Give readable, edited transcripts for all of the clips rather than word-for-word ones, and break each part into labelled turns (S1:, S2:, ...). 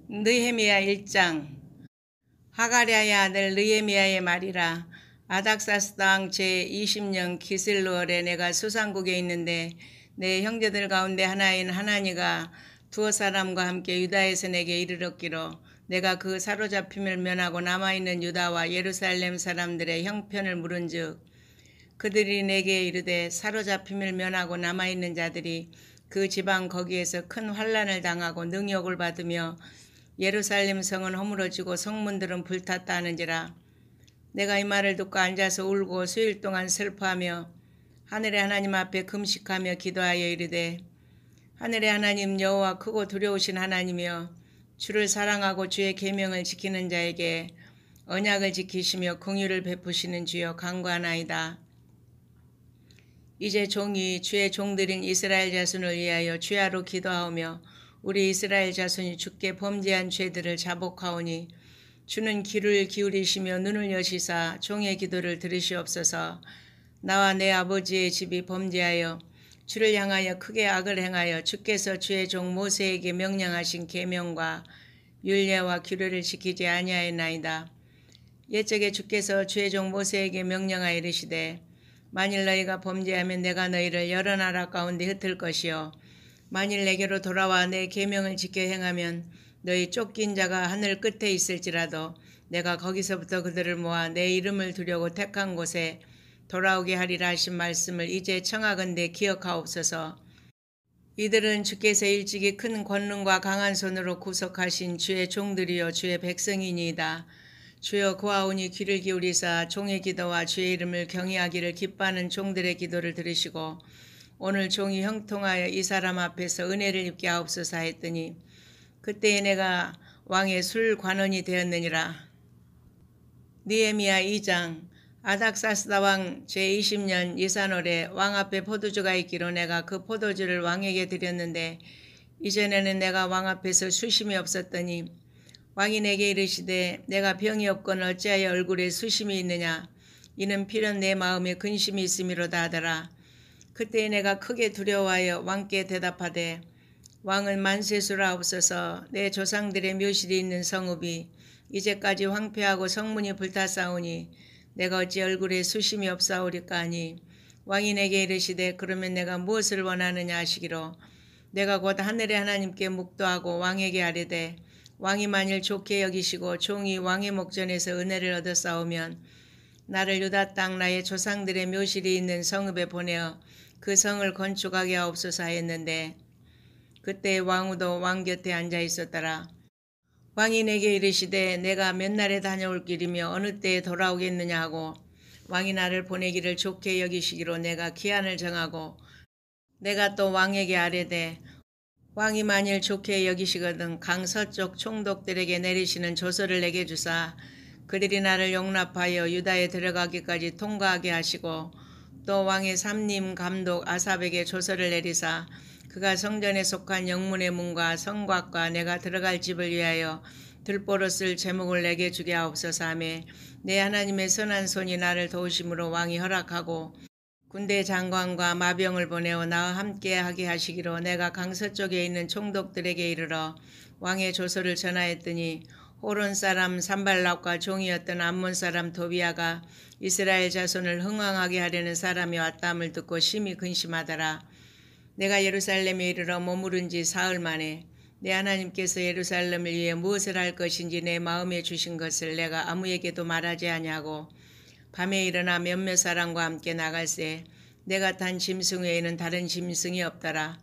S1: 느헤미야 1장. 하가랴의 아들 느헤미야의 말이라. 아닥사스 왕 제20년 기슬루월에 내가 수산국에 있는데 내 형제들 가운데 하나인 하나니가 두어 사람과 함께 유다에서 내게 이르렀기로 내가 그 사로잡힘을 면하고 남아있는 유다와 예루살렘 사람들의 형편을 물은즉 그들이 내게 이르되 사로잡힘을 면하고 남아있는 자들이 그 지방 거기에서 큰 환난을 당하고 능욕을 받으며 예루살렘 성은 허물어지고 성문들은 불탔다 하는지라. 내가 이 말을 듣고 앉아서 울고 수일 동안 슬퍼하며 하늘의 하나님 앞에 금식하며 기도하여 이르되 하늘의 하나님 여호와 크고 두려우신 하나님이여 주를 사랑하고 주의 계명을 지키는 자에게 언약을 지키시며 긍휼을 베푸시는 주여 간구하나이다. 이제 종이 주의 종들인 이스라엘 자손을 위하여 주야로 기도하오며 우리 이스라엘 자손이 주께 범죄한 죄들을 자복하오니 주는 귀를 기울이시며 눈을 여시사 종의 기도를 들으시옵소서. 나와 내 아버지의 집이 범죄하여 주를 향하여 크게 악을 행하여 주께서 주의 종 모세에게 명령하신 계명과 율례와 규례를 지키지 아니하였나이다. 옛적에 주께서 주의 종 모세에게 명령하여 이르시되 만일 너희가 범죄하면 내가 너희를 여러 나라 가운데 흩을 것이요 만일 내게로 돌아와 내 계명을 지켜 행하면 너희 쫓긴 자가 하늘 끝에 있을지라도 내가 거기서부터 그들을 모아 내 이름을 두려고 택한 곳에 돌아오게 하리라 하신 말씀을 이제 청하건대 기억하옵소서. 이들은 주께서 일찍이 큰 권능과 강한 손으로 구속하신 주의 종들이요 주의 백성이니이다. 주여 고아오니 귀를 기울이사 종의 기도와 주의 이름을 경외하기를 기뻐하는 종들의 기도를 들으시고 오늘 종이 형통하여 이 사람 앞에서 은혜를 입게 하옵소서 했더니 그때에 내가 왕의 술관원이 되었느니라. 느헤미야 2장. 아닥사스다 왕 제20년 니산월에 왕 앞에 포도주가 있기로 내가 그 포도주를 왕에게 드렸는데 이전에는 내가 왕 앞에서 수심이 없었더니 왕이 내게 이르시되 내가 병이 없거늘 어찌하여 얼굴에 수심이 있느냐. 이는 필연 내 마음에 근심이 있음이로다 하더라. 그때 내가 크게 두려워하여 왕께 대답하되 왕은 만세수라옵소서. 내 조상들의 묘실이 있는 성읍이 이제까지 황폐하고 성문이 불타싸우니 내가 어찌 얼굴에 수심이 없사오리까 하니 왕이 내게 이르시되 그러면 내가 무엇을 원하느냐 하시기로 내가 곧 하늘의 하나님께 묵도하고 왕에게 아뢰되 왕이 만일 좋게 여기시고 종이 왕의 목전에서 은혜를 얻어싸우면 나를 유다 땅 나의 조상들의 묘실이 있는 성읍에 보내어 그 성을 건축하게 하옵소서 하였는데 그때 왕후도 왕 곁에 앉아 있었더라. 왕이 내게 이르시되 내가 몇 날에 다녀올 길이며 어느 때에 돌아오겠느냐 하고 왕이 나를 보내기를 좋게 여기시기로 내가 기한을 정하고 내가 또 왕에게 아뢰되 왕이 만일 좋게 여기시거든 강서쪽 총독들에게 내리시는 조서를 내게 주사 그들이 나를 용납하여 유다에 들어가기까지 통과하게 하시고 또 왕의 삼림 감독 아삽에게 조서를 내리사 그가 성전에 속한 영문의 문과 성곽과 내가 들어갈 집을 위하여 들보로 쓸 제목을 내게 주게 하옵소서 하며 내 하나님의 선한 손이 나를 도우심으로 왕이 허락하고 군대 장관과 마병을 보내어 나와 함께 하게 하시기로 내가 강서쪽에 있는 총독들에게 이르러 왕의 조서를 전하였더니 호론 사람 산발락과 종이었던 암몬 사람 도비아가 이스라엘 자손을 흥왕하게 하려는 사람이 왔다함을 듣고 심히 근심하더라. 내가 예루살렘에 이르러 머무른 지 사흘 만에 내 하나님께서 예루살렘을 위해 무엇을 할 것인지 내 마음에 주신 것을 내가 아무에게도 말하지 아니하고 밤에 일어나 몇몇 사람과 함께 나갈새 내가 탄 짐승 외에는 다른 짐승이 없더라.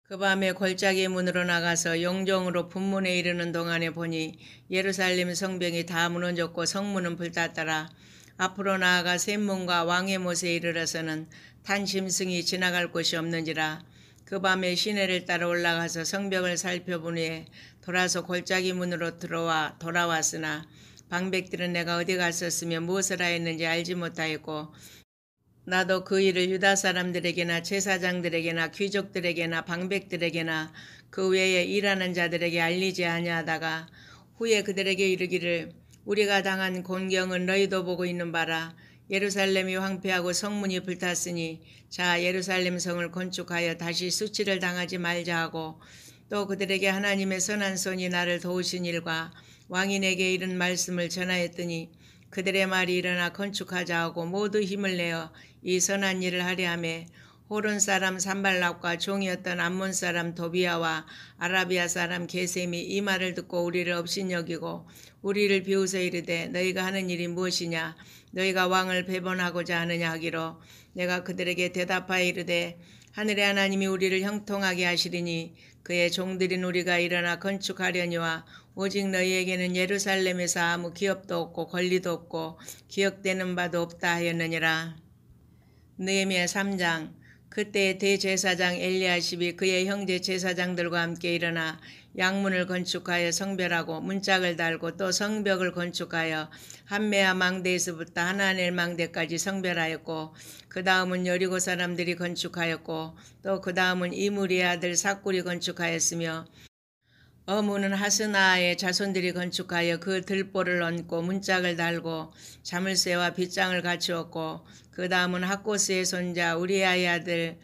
S1: 그 밤에 골짜기 문으로 나가서 용종으로 분문에 이르는 동안에 보니 예루살렘 성벽이 다 무너졌고 성문은 불탔더라. 앞으로 나아가 샘문과 왕의 못에 이르러서는 탄 짐승이 지나갈 곳이 없는지라. 그 밤에 시내를 따라 올라가서 성벽을 살펴본 후에 돌아서 골짜기 문으로 들어와 돌아왔으나 방백들은 내가 어디 갔었으며 무엇을 하였는지 알지 못하였고 나도 그 일을 유다 사람들에게나 제사장들에게나 귀족들에게나 방백들에게나 그 외에 일하는 자들에게 알리지 아니하다가 후에 그들에게 이르기를 우리가 당한 곤경은 너희도 보고 있는 바라. 예루살렘이 황폐하고 성문이 불탔으니 자 예루살렘 성을 건축하여 다시 수치를 당하지 말자 하고 또 그들에게 하나님의 선한 손이 나를 도우신 일과 왕이 내게 이른 말씀을 전하였더니 그들의 말이 일어나 건축하자 하고 모두 힘을 내어 이 선한 일을 하려 하며 호른 사람 산발락과 종이었던 암몬 사람 도비아와 아라비아 사람 게셈이 이 말을 듣고 우리를 업신여기고 우리를 비웃어 이르되 너희가 하는 일이 무엇이냐 너희가 왕을 배반하고자 하느냐 하기로 내가 그들에게 대답하여 이르되 하늘의 하나님이 우리를 형통하게 하시리니 그의 종들인 우리가 일어나 건축하려니와 오직 너희에게는 예루살렘에서 아무 기업도 없고 권리도 없고 기억되는 바도 없다 하였느니라. 느헤미야 3장. 그때 대제사장 엘리야십이 그의 형제 제사장들과 함께 일어나 양문을 건축하여 성별하고 문짝을 달고 또 성벽을 건축하여 한메아 망대에서부터 하나넬 망대까지 성별하였고 그 다음은 여리고 사람들이 건축하였고 또 그 다음은 이무리의 아들 삭굴이 건축하였으며 어무는 하스나의 자손들이 건축하여 그 들보를 얹고 문짝을 달고 자물쇠와 빗장을 갖추었고 그 다음은 학고스의 손자 우리아의 아들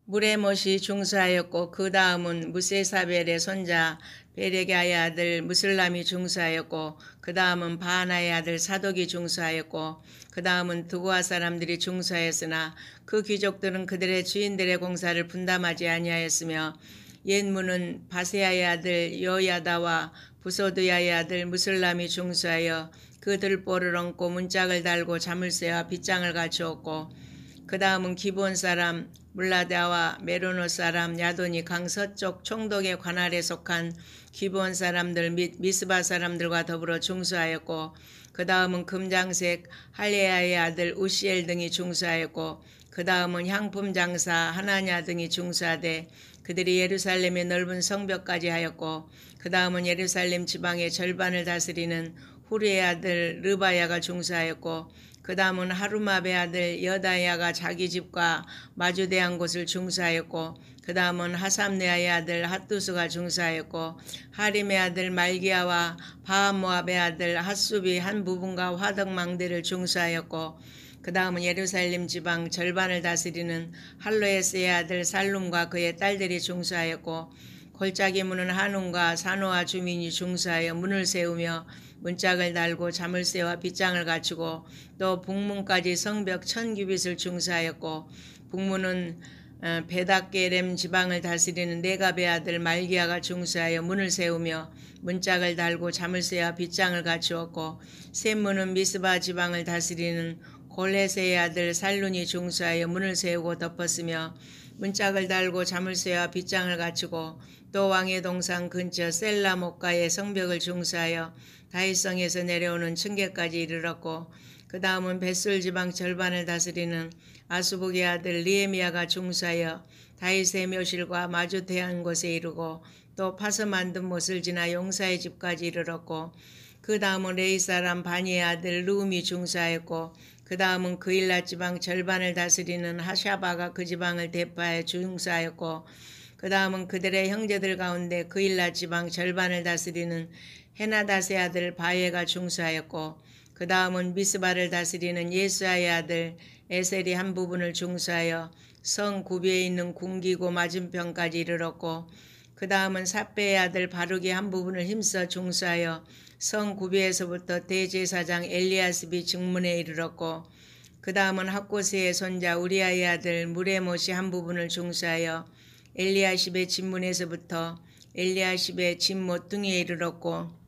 S1: 무레못이 중수하였고 그 다음은 무세사벨의 손자 베레가의 아들 무슬람이 중수하였고 그 다음은 바하나의 아들 사독이 중수하였고 그 다음은 두고아 사람들이 중수하였으나 그 귀족들은 그들의 주인들의 공사를 분담하지 아니하였으며 옛문은 바세아의 아들 여야다와 부소드야의 아들 무슬람이 중수하여 그 들보를 얹고 문짝을 달고 자물쇠와 빗장을 갖추었고 그 다음은 기브온 사람 물라다와 메로노 사람 야돈이 강서쪽 총독의 관할에 속한 기브온 사람들 및 미스바 사람들과 더불어 중수하였고 그 다음은 금장색 할레아의 아들 우시엘 등이 중수하였고 그 다음은 향품 장사 하나냐 등이 중수하되 그들이 예루살렘의 넓은 성벽까지 하였고 그 다음은 예루살렘 지방의 절반을 다스리는 후리의 아들 르바야가 중수하였고 그 다음은 하루마베 아들 여다야가 자기 집과 마주대한 곳을 중수하였고 그 다음은 하삼네아의 아들 핫두스가 중수하였고 하림의 아들 말기야와 바하모압의 아들 핫수비 한 부분과 화덕망대를 중수하였고 그 다음은 예루살렘 지방 절반을 다스리는 할로에스의 아들 살룸과 그의 딸들이 중수하였고 골짜기 문은 한운과 사노아 주민이 중수하여 문을 세우며 문짝을 달고 자물쇠와 빗장을 갖추고 또 북문까지 성벽 1000규빗을 중수하였고 북문은 베닥게렘 지방을 다스리는 네갑의 아들 말기야가 중수하여 문을 세우며 문짝을 달고 자물쇠와 빗장을 갖추었고 셋문은 미스바 지방을 다스리는 골헤세의 아들 살룬이 중수하여 문을 세우고 덮었으며 문짝을 달고 자물쇠와 빗장을 갖추고 또 왕의 동산 근처 셀라목가의 성벽을 중수하여 다윗성에서 내려오는 층계까지 이르렀고 그 다음은 벳술 지방 절반을 다스리는 아수복의 아들 느헤미야가 중수하여 다윗의 묘실과 마주 대한 곳에 이르고 또 파서 만든 못을 지나 용사의 집까지 이르렀고 그 다음은 레이 사람 바니의 아들 르움이 중수하였고 그 다음은 그일라 지방 절반을 다스리는 하샤바가 그 지방을 대파해 중수하였고 그 다음은 그들의 형제들 가운데 그일라 지방 절반을 다스리는 헤나닷의 아들 바예가 중수하였고 그 다음은 미스바를 다스리는 예수아의 아들 에셀이 한 부분을 중수하여 성 구비에 있는 궁기고 맞은편까지 이르렀고 그 다음은 삿배의 아들 바룩이 한 부분을 힘써 중수하여 성 구비에서부터 대제사장 엘리야십이 증문에 이르렀고 그 다음은 학고스의 손자 우리아의 아들 무레못이 한 부분을 중수하여 엘리야십의 진문에서부터 엘리야십의 진 모퉁이에 이르렀고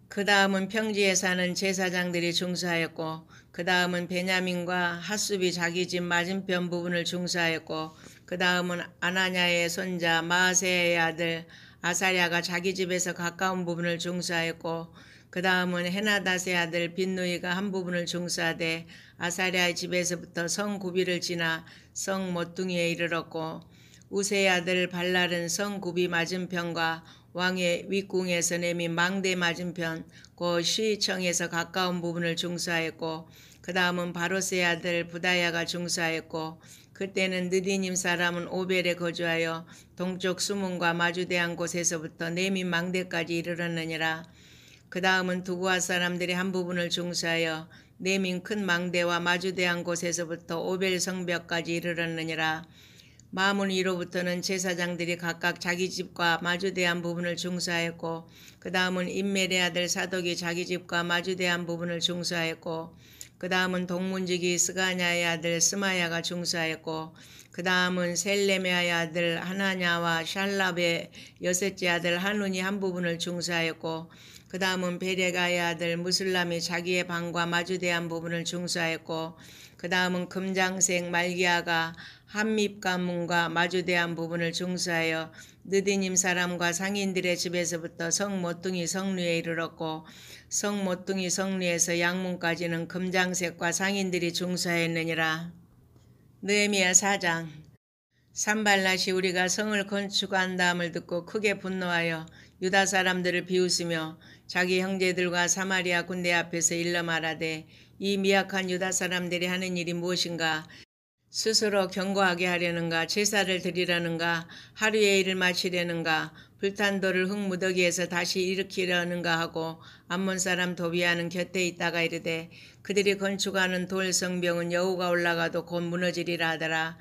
S1: 그 다음은 평지에 사는 제사장들이 중수하였고 그 다음은 베냐민과 핫숲이 자기 집 맞은편 부분을 중수하였고 그 다음은 아나냐의 손자 마아세의 아들 아사랴가 자기 집에서 가까운 부분을 중수하였고 그 다음은 헤나닷의 아들 빈누이가 한 부분을 중수하되 아사랴의 집에서부터 성 구비를 지나 성 모퉁이에 이르렀고 우세의 아들 발랄은 성 구비 맞은편과 왕의 윗궁에서 내민 망대 맞은편 그 시청에서 가까운 부분을 중수하였고 그 다음은 바로스의 아들 부다야가 중수하였고 그때는 느디님 사람은 오벨에 거주하여 동쪽 수문과 마주대한 곳에서부터 내민 망대까지 이르렀느니라. 그 다음은 두고아 사람들이 한 부분을 중수하여 내민 큰 망대와 마주대한 곳에서부터 오벨 성벽까지 이르렀느니라. 마문 이로부터는 제사장들이 각각 자기 집과 마주대한 부분을 중수하였고 그 다음은 임멜의 아들 사독이 자기 집과 마주대한 부분을 중수하였고 그 다음은 동문지기 스가냐의 아들 스마야가 중수하였고 그 다음은 셀레메아의 아들 하나냐와 샬랍의 여섯째 아들 하눈이 한 부분을 중수하였고 그 다음은 베레가의 아들 무슬람이 자기의 방과 마주대한 부분을 중수하였고 그 다음은 금장색 말기야가 한밉가문과 마주대한 부분을 중수하여 느디님 사람과 상인들의 집에서부터 성모퉁이 성류에 이르렀고 성모퉁이 성류에서 양문까지는 금장색과 상인들이 중수하였느니라. 느헤미야 4장. 산발랏이 우리가 성을 건축한다함을 듣고 크게 분노하여 유다 사람들을 비웃으며 자기 형제들과 사마리아 군대 앞에서 일러 말하되 이 미약한 유다 사람들이 하는 일이 무엇인가? 스스로 견고하게 하려는가? 제사를 드리려는가? 하루의 일을 마치려는가? 불탄 돌을 흙무더기에서 다시 일으키려는가 하고 암몬 사람 도비아는 곁에 있다가 이르되 그들이 건축하는 돌 성벽은 여호가 올라가도 곧 무너지리라 하더라.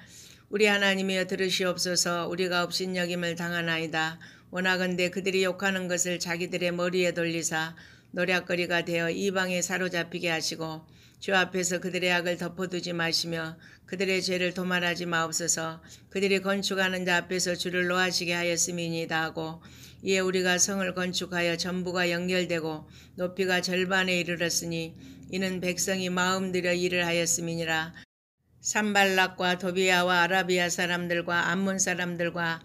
S1: 우리 하나님이여 들으시옵소서. 우리가 업신여김을 당하나이다. 원하건대 그들이 욕하는 것을 자기들의 머리에 돌리사 노략거리가 되어 이방에 사로잡히게 하시고 주 앞에서 그들의 악을 덮어두지 마시며 그들의 죄를 도말하지 마옵소서. 그들이 건축하는 자 앞에서 주를 노하시게 하였음이니이다 하고 이에 우리가 성을 건축하여 전부가 연결되고 높이가 절반에 이르렀으니 이는 백성이 마음 들여 일을 하였음이니라. 산발락과 도비아와 아라비아 사람들과 암몬 사람들과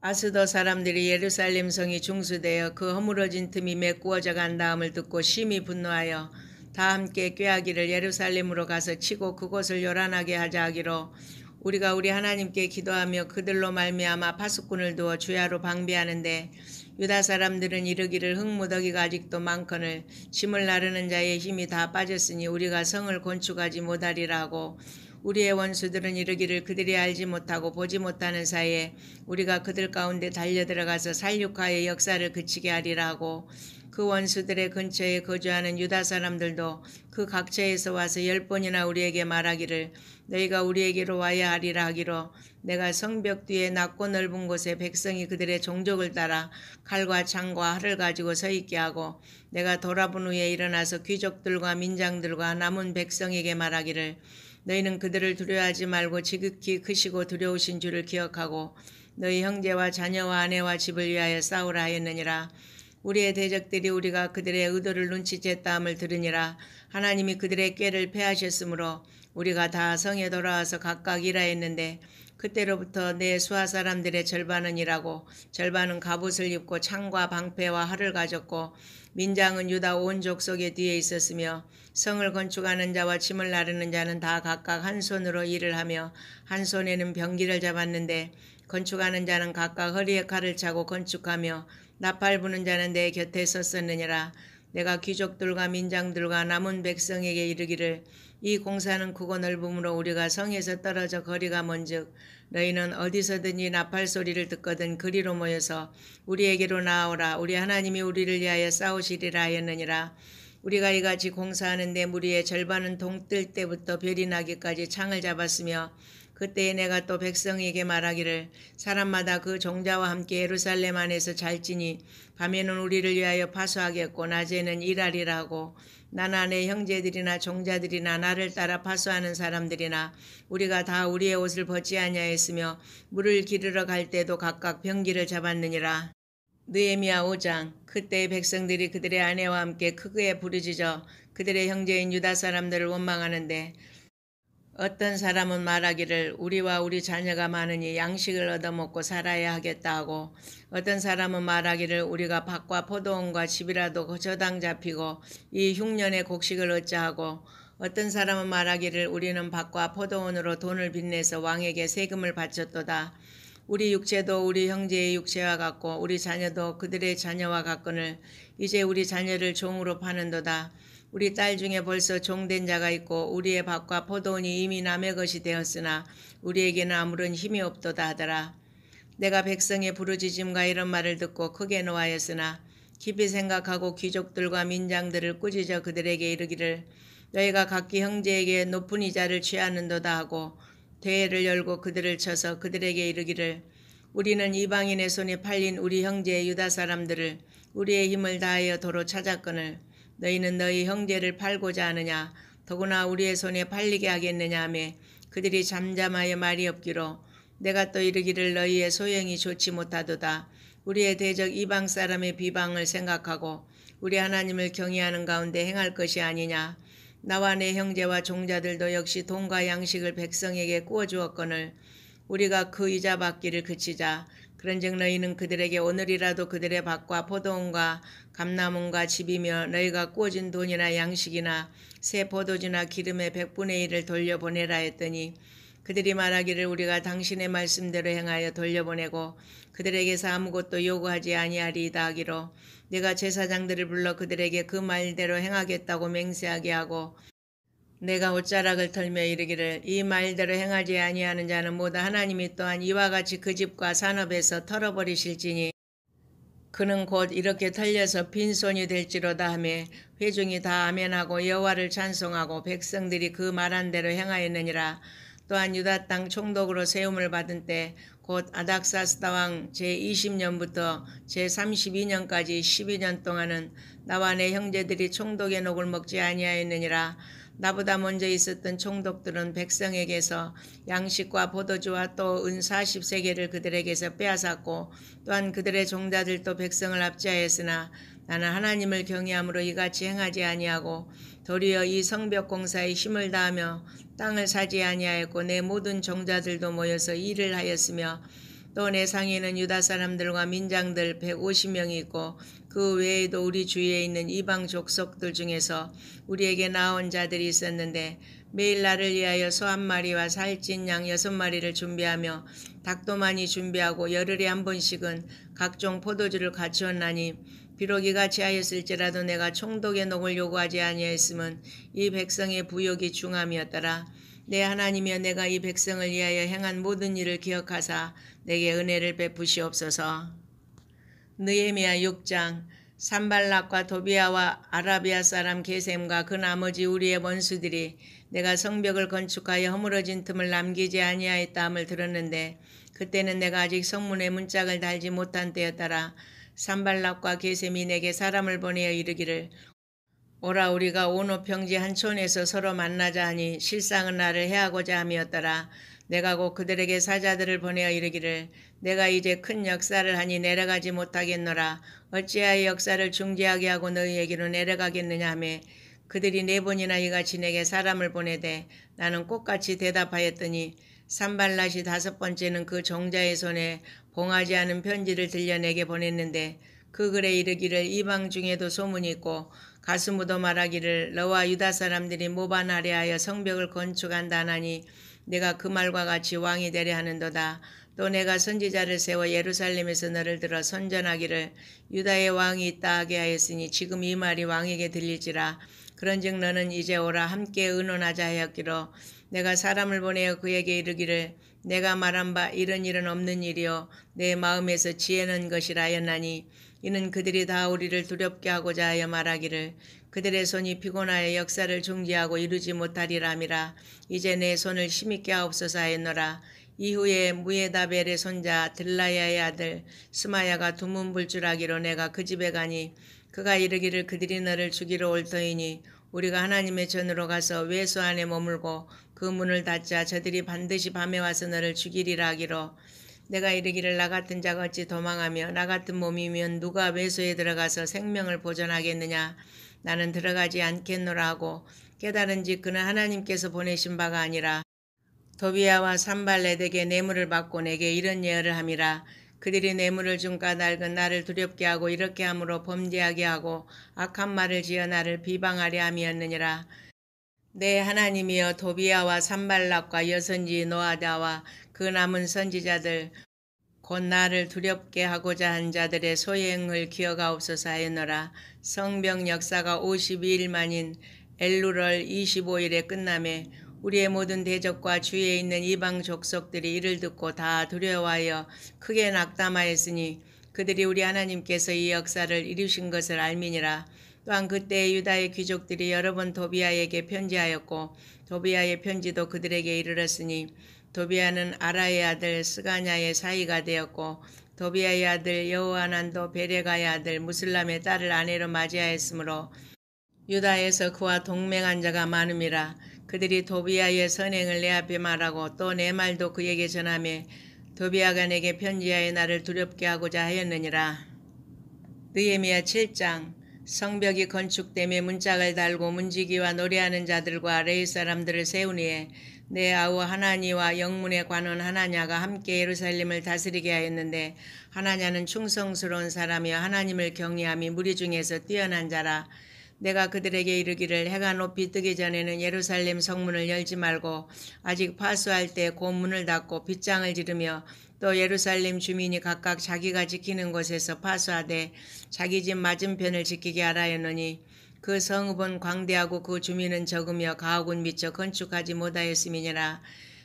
S1: 아스도 사람들이 예루살렘 성이 중수되어 그 허물어진 틈이 메꾸어져 간 다음을 듣고 심히 분노하여 다 함께 꾀하기를 예루살렘으로 가서 치고 그곳을 요란하게 하자 하기로 우리가 우리 하나님께 기도하며 그들로 말미암아 파수꾼을 두어 주야로 방비하는데 유다 사람들은 이르기를 흙무더기가 아직도 많거늘 짐을 나르는 자의 힘이 다 빠졌으니 우리가 성을 건축하지 못하리라 하고 우리의 원수들은 이르기를 그들이 알지 못하고 보지 못하는 사이에 우리가 그들 가운데 달려들어가서 살육하여 역사를 그치게 하리라 하고 그 원수들의 근처에 거주하는 유다 사람들도 그 각처에서 와서 10번이나 우리에게 말하기를 너희가 우리에게로 와야 하리라 하기로 내가 성벽 뒤에 낮고 넓은 곳에 백성이 그들의 종족을 따라 칼과 창과 활을 가지고 서 있게 하고 내가 돌아본 후에 일어나서 귀족들과 민장들과 남은 백성에게 말하기를 너희는 그들을 두려워하지 말고 지극히 크시고 두려우신 주를 기억하고 너희 형제와 자녀와 아내와 집을 위하여 싸우라 하였느니라. 우리의 대적들이 우리가 그들의 의도를 눈치챘다함을 들으니라. 하나님이 그들의 꾀를 패하셨으므로 우리가 다 성에 돌아와서 각각 일하였는데 그때로부터 내 수하 사람들의 절반은 일하고 절반은 갑옷을 입고 창과 방패와 활을 가졌고 민장은 유다 온 족속의 뒤에 있었으며 성을 건축하는 자와 짐을 나르는 자는 다 각각 한 손으로 일을 하며 한 손에는 병기를 잡았는데 건축하는 자는 각각 허리에 칼을 차고 건축하며 나팔 부는 자는 내 곁에 섰었느니라. 내가 귀족들과 민장들과 남은 백성에게 이르기를 이 공사는 크고 넓음으로 우리가 성에서 떨어져 거리가 먼즉 너희는 어디서든지 나팔 소리를 듣거든 그리로 모여서 우리에게로 나아오라. 우리 하나님이 우리를 위하여 싸우시리라 하였느니라. 우리가 이같이 공사하는데 무리의 절반은 동뜰 때부터 별이 나기까지 창을 잡았으며 그때에 내가 또 백성에게 말하기를 사람마다 그 종자와 함께 예루살렘 안에서 잘지니 밤에는 우리를 위하여 파수하겠고 낮에는 일하리라 하고 나나 내 형제들이나 종자들이나 나를 따라 파수하는 사람들이나 우리가 다 우리의 옷을 벗지 아니하였으며 물을 기르러 갈 때도 각각 병기를 잡았느니라. 느헤미야 5장. 그때 백성들이 그들의 아내와 함께 크게 부르짖어 그들의 형제인 유다 사람들을 원망하는데 어떤 사람은 말하기를 우리와 우리 자녀가 많으니 양식을 얻어먹고 살아야 하겠다 하고 어떤 사람은 말하기를 우리가 밭과 포도원과 집이라도 저당 잡히고 이 흉년의 곡식을 얻자 하고 어떤 사람은 말하기를 우리는 밭과 포도원으로 돈을 빚내서 왕에게 세금을 바쳤도다. 우리 육체도 우리 형제의 육체와 같고 우리 자녀도 그들의 자녀와 같거늘 이제 우리 자녀를 종으로 파는도다. 우리 딸 중에 벌써 종된 자가 있고 우리의 밭과 포도원이 이미 남의 것이 되었으나 우리에게는 아무런 힘이 없도다 하더라. 내가 백성의 부르짖음과 이런 말을 듣고 크게 노하였으나 깊이 생각하고 귀족들과 민장들을 꾸짖어 그들에게 이르기를 너희가 각기 형제에게 높은 이자를 취하는도다 하고 대회를 열고 그들을 쳐서 그들에게 이르기를 우리는 이방인의 손에 팔린 우리 형제 유다 사람들을 우리의 힘을 다하여 도로 찾았거늘 너희는 너희 형제를 팔고자 하느냐 더구나 우리의 손에 팔리게 하겠느냐 하며 그들이 잠잠하여 말이 없기로 내가 또 이르기를 너희의 소행이 좋지 못하도다. 우리의 대적 이방 사람의 비방을 생각하고 우리 하나님을 경외하는 가운데 행할 것이 아니냐. 나와 내 형제와 종자들도 역시 돈과 양식을 백성에게 구워주었거늘 우리가 그 이자 받기를 그치자. 그런즉 너희는 그들에게 오늘이라도 그들의 밭과 포도원과 감나무과 집이며 너희가 구워준 돈이나 양식이나 새 포도주나 기름의 100분의 1을 돌려보내라 했더니 그들이 말하기를 우리가 당신의 말씀대로 행하여 돌려보내고 그들에게서 아무것도 요구하지 아니하리이다 하기로 내가 제사장들을 불러 그들에게 그 말대로 행하겠다고 맹세하게 하고 내가 옷자락을 털며 이르기를 이 말대로 행하지 아니하는 자는 모두 하나님이 또한 이와 같이 그 집과 산업에서 털어버리실지니 그는 곧 이렇게 털려서 빈손이 될지로다 하며 회중이 다 아멘하고 여호와를 찬송하고 백성들이 그 말한 대로 행하였느니라. 또한 유다 땅 총독으로 세움을 받은 때 곧 아닥사스다 왕 제20년부터 제32년까지 12년 동안은 나와 내 형제들이 총독의 녹을 먹지 아니하였느니라. 나보다 먼저 있었던 총독들은 백성에게서 양식과 포도주와 또 은 40세겔을 그들에게서 빼앗았고 또한 그들의 종자들도 백성을 압제하였으나 나는 하나님을 경외함으로 이같이 행하지 아니하고 도리어 이 성벽 공사에 힘을 다하며 땅을 사지 아니하였고 내 모든 종자들도 모여서 일을 하였으며 또 내 상에는 유다 사람들과 민장들 150명이 있고 그 외에도 우리 주위에 있는 이방 족속들 중에서 우리에게 나온 자들이 있었는데 매일 나를 위하여 소 한 마리와 살찐 양 6마리를 준비하며 닭도 많이 준비하고 열흘에 한 번씩은 각종 포도주를 갖추었나니 비록 이같이 하였을지라도 내가 총독의 녹을 요구하지 아니하였음은 이 백성의 부욕이 중함이었더라. 내 하나님이여 내가 이 백성을 위하여 행한 모든 일을 기억하사 내게 은혜를 베푸시옵소서. 느헤미야 6장. 산발락과 도비아와 아라비아 사람 게셈과 그 나머지 우리의 원수들이 내가 성벽을 건축하여 허물어진 틈을 남기지 아니하였다함을 들었는데 그때는 내가 아직 성문에 문짝을 달지 못한 때였더라. 산발락과 게셈이 내게 사람을 보내어 이르기를 오라 우리가 오노 평지 한 촌에서 서로 만나자 하니 실상은 나를 해하고자 함이었더라. 내가 곧 그들에게 사자들을 보내어 이르기를 내가 이제 큰 역사를 하니 내려가지 못하겠노라. 어찌하여 역사를 중지하게 하고 너희에게로 내려가겠느냐 하며 그들이 4번이나 이같이 내게 사람을 보내되 나는 꽃같이 대답하였더니 산발랏이 5번째는 그 종자의 손에 봉하지 않은 편지를 들려 내게 보냈는데 그 글에 이르기를 이방 중에도 소문이 있고 가스무도 말하기를 너와 유다 사람들이 모반하려 하여 성벽을 건축한다 하나니 내가 그 말과 같이 왕이 되려 하는도다. 또 내가 선지자를 세워 예루살렘에서 너를 들어 선전하기를 유다의 왕이 있다 하게 하였으니 지금 이 말이 왕에게 들릴지라. 그런즉 너는 이제 오라 함께 의논하자 하였기로 내가 사람을 보내어 그에게 이르기를 내가 말한 바 이런 일은 없는 일이요 내 마음에서 지혜는 것이라 하였나니 이는 그들이 다 우리를 두렵게 하고자 하여 말하기를 그들의 손이 피곤하여 역사를 중지하고 이루지 못하리라 함이라. 이제 내 손을 힘있게 하옵소서 하였노라. 이후에 무에다벨의 손자 들라야의 아들 스마야가 두문불주라기로 내가 그 집에 가니 그가 이르기를 그들이 너를 죽이러 올 터이니 우리가 하나님의 전으로 가서 외소 안에 머물고 그 문을 닫자 저들이 반드시 밤에 와서 너를 죽이리라 하기로 내가 이르기를 나 같은 자가 어찌 도망하며 나 같은 몸이면 누가 외소에 들어가서 생명을 보존하겠느냐. 나는 들어가지 않겠노라 하고 깨달은즉 그는 하나님께서 보내신 바가 아니라 도비아와 산발렛에게 뇌물을 받고 내게 이런 예언을 함이라. 그들이 뇌물을 준 까닭은 나를 두렵게 하고 이렇게 함으로 범죄하게 하고 악한 말을 지어 나를 비방하려 함이었느니라. 내 하나님이여 도비아와 산발락과 여선지 노아다와 그 남은 선지자들 곧 나를 두렵게 하고자 한 자들의 소행을 기억하옵소서 하였노라. 성벽 역사가 52일 만인 엘루럴 25일에 끝나매 우리의 모든 대적과 주위에 있는 이방 족속들이 이를 듣고 다 두려워하여 크게 낙담하였으니 그들이 우리 하나님께서 이 역사를 이루신 것을 알미니라. 또한 그때 유다의 귀족들이 여러 번 도비아에게 편지하였고 도비아의 편지도 그들에게 이르렀으니 도비아는 아라의 아들 스가냐의 사이가 되었고 도비아의 아들 여호하난도 베레가의 아들 무슬람의 딸을 아내로 맞이하였으므로 유다에서 그와 동맹한 자가 많음이라. 그들이 도비아의 선행을 내 앞에 말하고 또 내 말도 그에게 전하며 도비아가 내게 편지하여 나를 두렵게 하고자 하였느니라. 느헤미야 7장. 성벽이 건축되며 문짝을 달고 문지기와 노래하는 자들과 레위 사람들을 세우니에 내 아우 하나니와 영문의 관원 하나냐가 함께 예루살렘을 다스리게 하였는데 하나냐는 충성스러운 사람이여 하나님을 경외함이 무리 중에서 뛰어난 자라. 내가 그들에게 이르기를 해가 높이 뜨기 전에는 예루살렘 성문을 열지 말고 아직 파수할 때 곧 문을 닫고 빗장을 지르며 또 예루살렘 주민이 각각 자기가 지키는 곳에서 파수하되 자기 집 맞은편을 지키게 하라였노니 그 성읍은 광대하고 그 주민은 적으며 가옥은 미처 건축하지 못하였음이니라.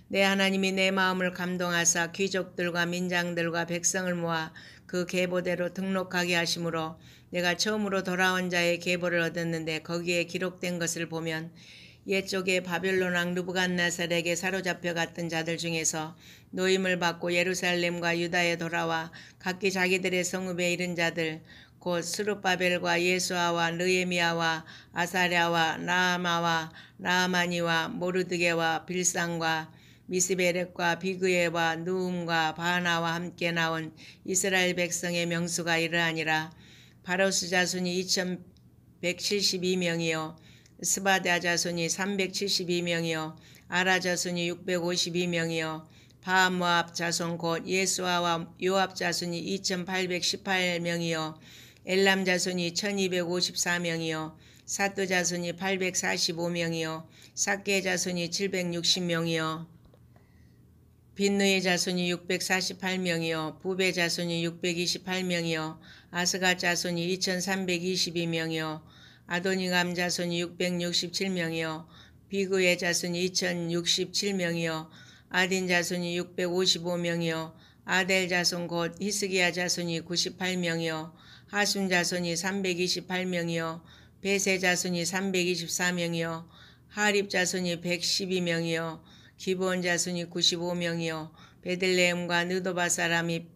S1: 내 하나님이 내 마음을 감동하사 귀족들과 민장들과 백성을 모아 그 계보대로 등록하게 하심으로 내가 처음으로 돌아온 자의 계보를 얻었는데 거기에 기록된 것을 보면 옛적에 바벨론 왕 느부갓네살에게 사로잡혀 갔던 자들 중에서 노임을 받고 예루살렘과 유다에 돌아와 각기 자기들의 성읍에 이른 자들 곧 스룹바벨과 예수아와 느헤미야와 아사랴와 나아마와 나아마니와 모르드게와 빌상과 미스베렉과 비그에와 누움과 바나와 함께 나온 이스라엘 백성의 명수가 이러하니라. 바로스 자손이 2172명이요 스바랴 자손이 372명이요 아라 자손이 652명이요 바모압 자손 곧 예수아와 요압 자손이 2818명이요 엘람 자손이 1254명이요 사뚜 자손이 845명이요 삭게 자손이 760명이요 빈느의 자손이 648명이요 부베 자손이 628명이요 아스가 자손이 2322명이요 아도니감 자손이 667명이요 비그의 자손이 2067명이요 아딘 자손이 655명이요 아델 자손 곧 히스기야 자손이 98명이요 하순 자손이 328명이요 베세 자손이 324명이요 하립 자손이 112명이요 기브온 자손이 95명이요 베들레헴과 느도바 사람이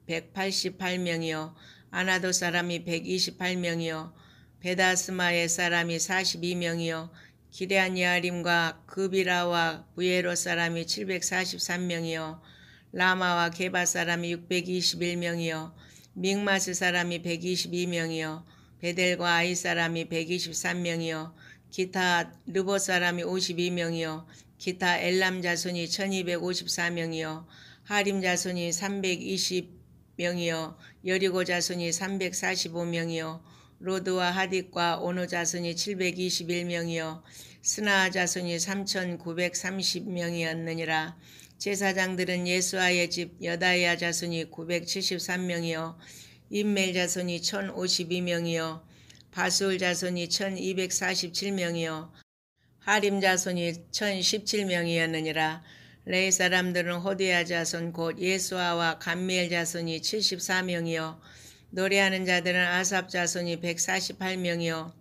S1: 188명이요 아나도 사람이 128명이요 베다스마의 사람이 42명이요 기레안 여아림과 그비라와 부에로 사람이 743명이요 라마와 게바 사람이 621명이요 믹마스 사람이 122명이요 베델과 아이 사람이 123명이요 기타 르보 사람이 52명이요 기타 엘람 자손이 1254명이요 하림 자손이 320명이요 여리고 자손이 345명이요 로드와 하딕과 오노 자손이 721명이요 스나 자손이 3930명이었느니라. 제사장들은 예수아의 집 여다야 자손이 973명이요 임멜 자손이 1052명이요 바술 자손이 1247명이요 하림 자손이 1017명이었느니라. 레위 사람들은 호디야 자손 곧 예수아와 감미엘 자손이 74명이요 노래하는 자들은 아삽 자손이 148명이요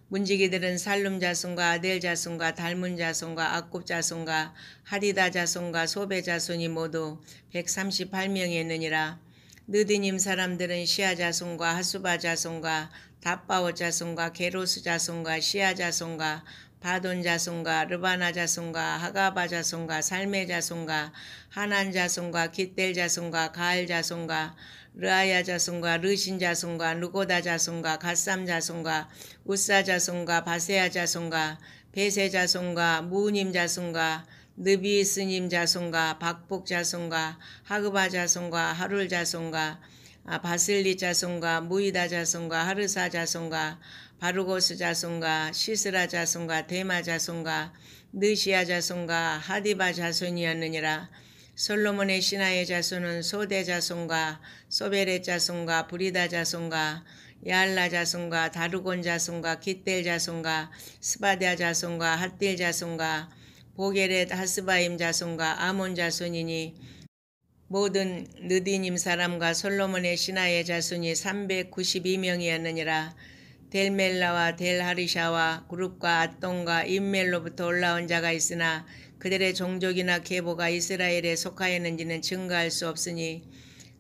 S1: 문지기들은 살룸 자손과 아델 자손과 달문 자손과 악굽 자손과 하리다 자손과 소베 자손이 모두 138명이었느니라. 느디님 사람들은 시아 자손과 하수바 자손과 답바오 자손과 게로스 자손과 시아 자손과 바돈 자손과 르바나 자손과 하가바 자손과 살메 자손과 하난 자손과 깃델 자손과 가알 자손과 르아야 자손과 르신 자손과 누고다 자손과 갓삼 자손과 우사 자손과 바세야 자손과 베세 자손과 무님 자손과 느비스님 자손과 박복 자손과 하그바 자손과 하룰 자손과 바슬리 자손과 무이다 자손과 하르사 자손과 바루고스 자손과 시스라 자손과 데마 자손과 느시아 자손과 하디바 자손이었느니라. 솔로몬의 신하의 자손은 소대 자손과 소베렛 자손과 부리다 자손과 야알라 자손과 다르곤 자손과 깃델 자손과 스바랴 자손과 핫딜 자손과 보게렛 하스바임 자손과 아몬 자손이니 모든 느디님 사람과 솔로몬의 신하의 자손이 392명이었느니라. 델멜라와 델하리샤와 그룹과 앗돈과 임멜로부터 올라온 자가 있으나 그들의 종족이나 계보가 이스라엘에 속하였는지는 증거할 수 없으니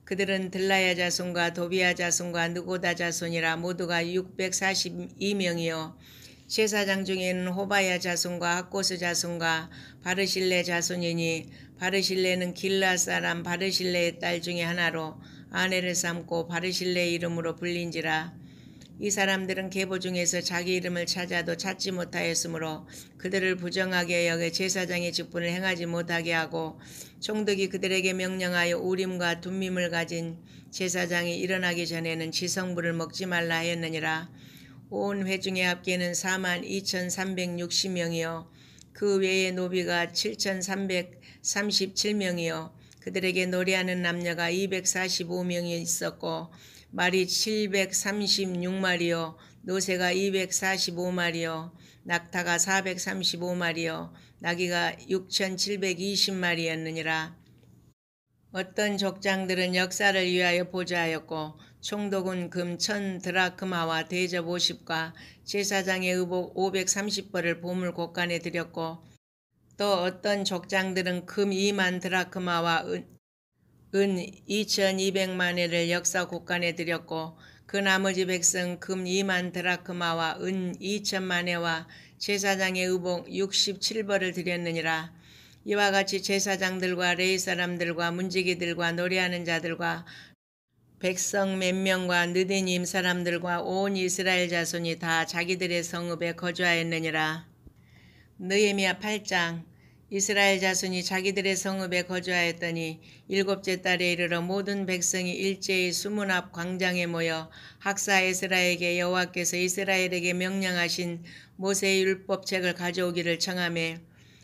S1: 그들은 들라야 자손과 도비야 자손과 느고다 자손이라 모두가 642명이요 제사장 중에는 호바야 자손과 학고스 자손과 바르실레 자손이니 바르실레는 길라 사람 바르실레의 딸 중에 하나로 아내를 삼고 바르실레 이름으로 불린지라. 이 사람들은 계보 중에서 자기 이름을 찾아도 찾지 못하였으므로 그들을 부정하게 여겨 제사장의 직분을 행하지 못하게 하고 총독이 그들에게 명령하여 우림과 둠밈을 가진 제사장이 일어나기 전에는 지성부를 먹지 말라 하였느니라. 온 회중의 합계는 42,360명이요 그 외의 노비가 7,337명이요 그들에게 노래하는 남녀가 245명이 있었고 말이 736마리요 노새가 245마리요 낙타가 435마리요 나귀가 6,720마리였느니라. 어떤 족장들은 역사를 위하여 보좌하였고 총독은 금 1,000드라크마와 대접 50과 제사장의 의복 530벌을 보물 곳간에 드렸고 또 어떤 족장들은 금 2만 드라크마와 은 2,200만회를 역사 곳간에 드렸고 그 나머지 백성 금 2만 드라크마와 은 2,000만회와 제사장의 의복 67벌을 드렸느니라. 이와 같이 제사장들과 레위 사람들과 문지기들과 노래하는 자들과 백성 몇 명과 느디님 사람들과 온 이스라엘 자손이 다 자기들의 성읍에 거주하였느니라. 느헤미야 8장. 이스라엘 자손이 자기들의 성읍에 거주하였더니 일곱째 달에 이르러 모든 백성이 일제히 수문 앞 광장에 모여 학사 에스라에게 여호와께서 이스라엘에게 명령하신 모세의 율법책을 가져오기를 청하매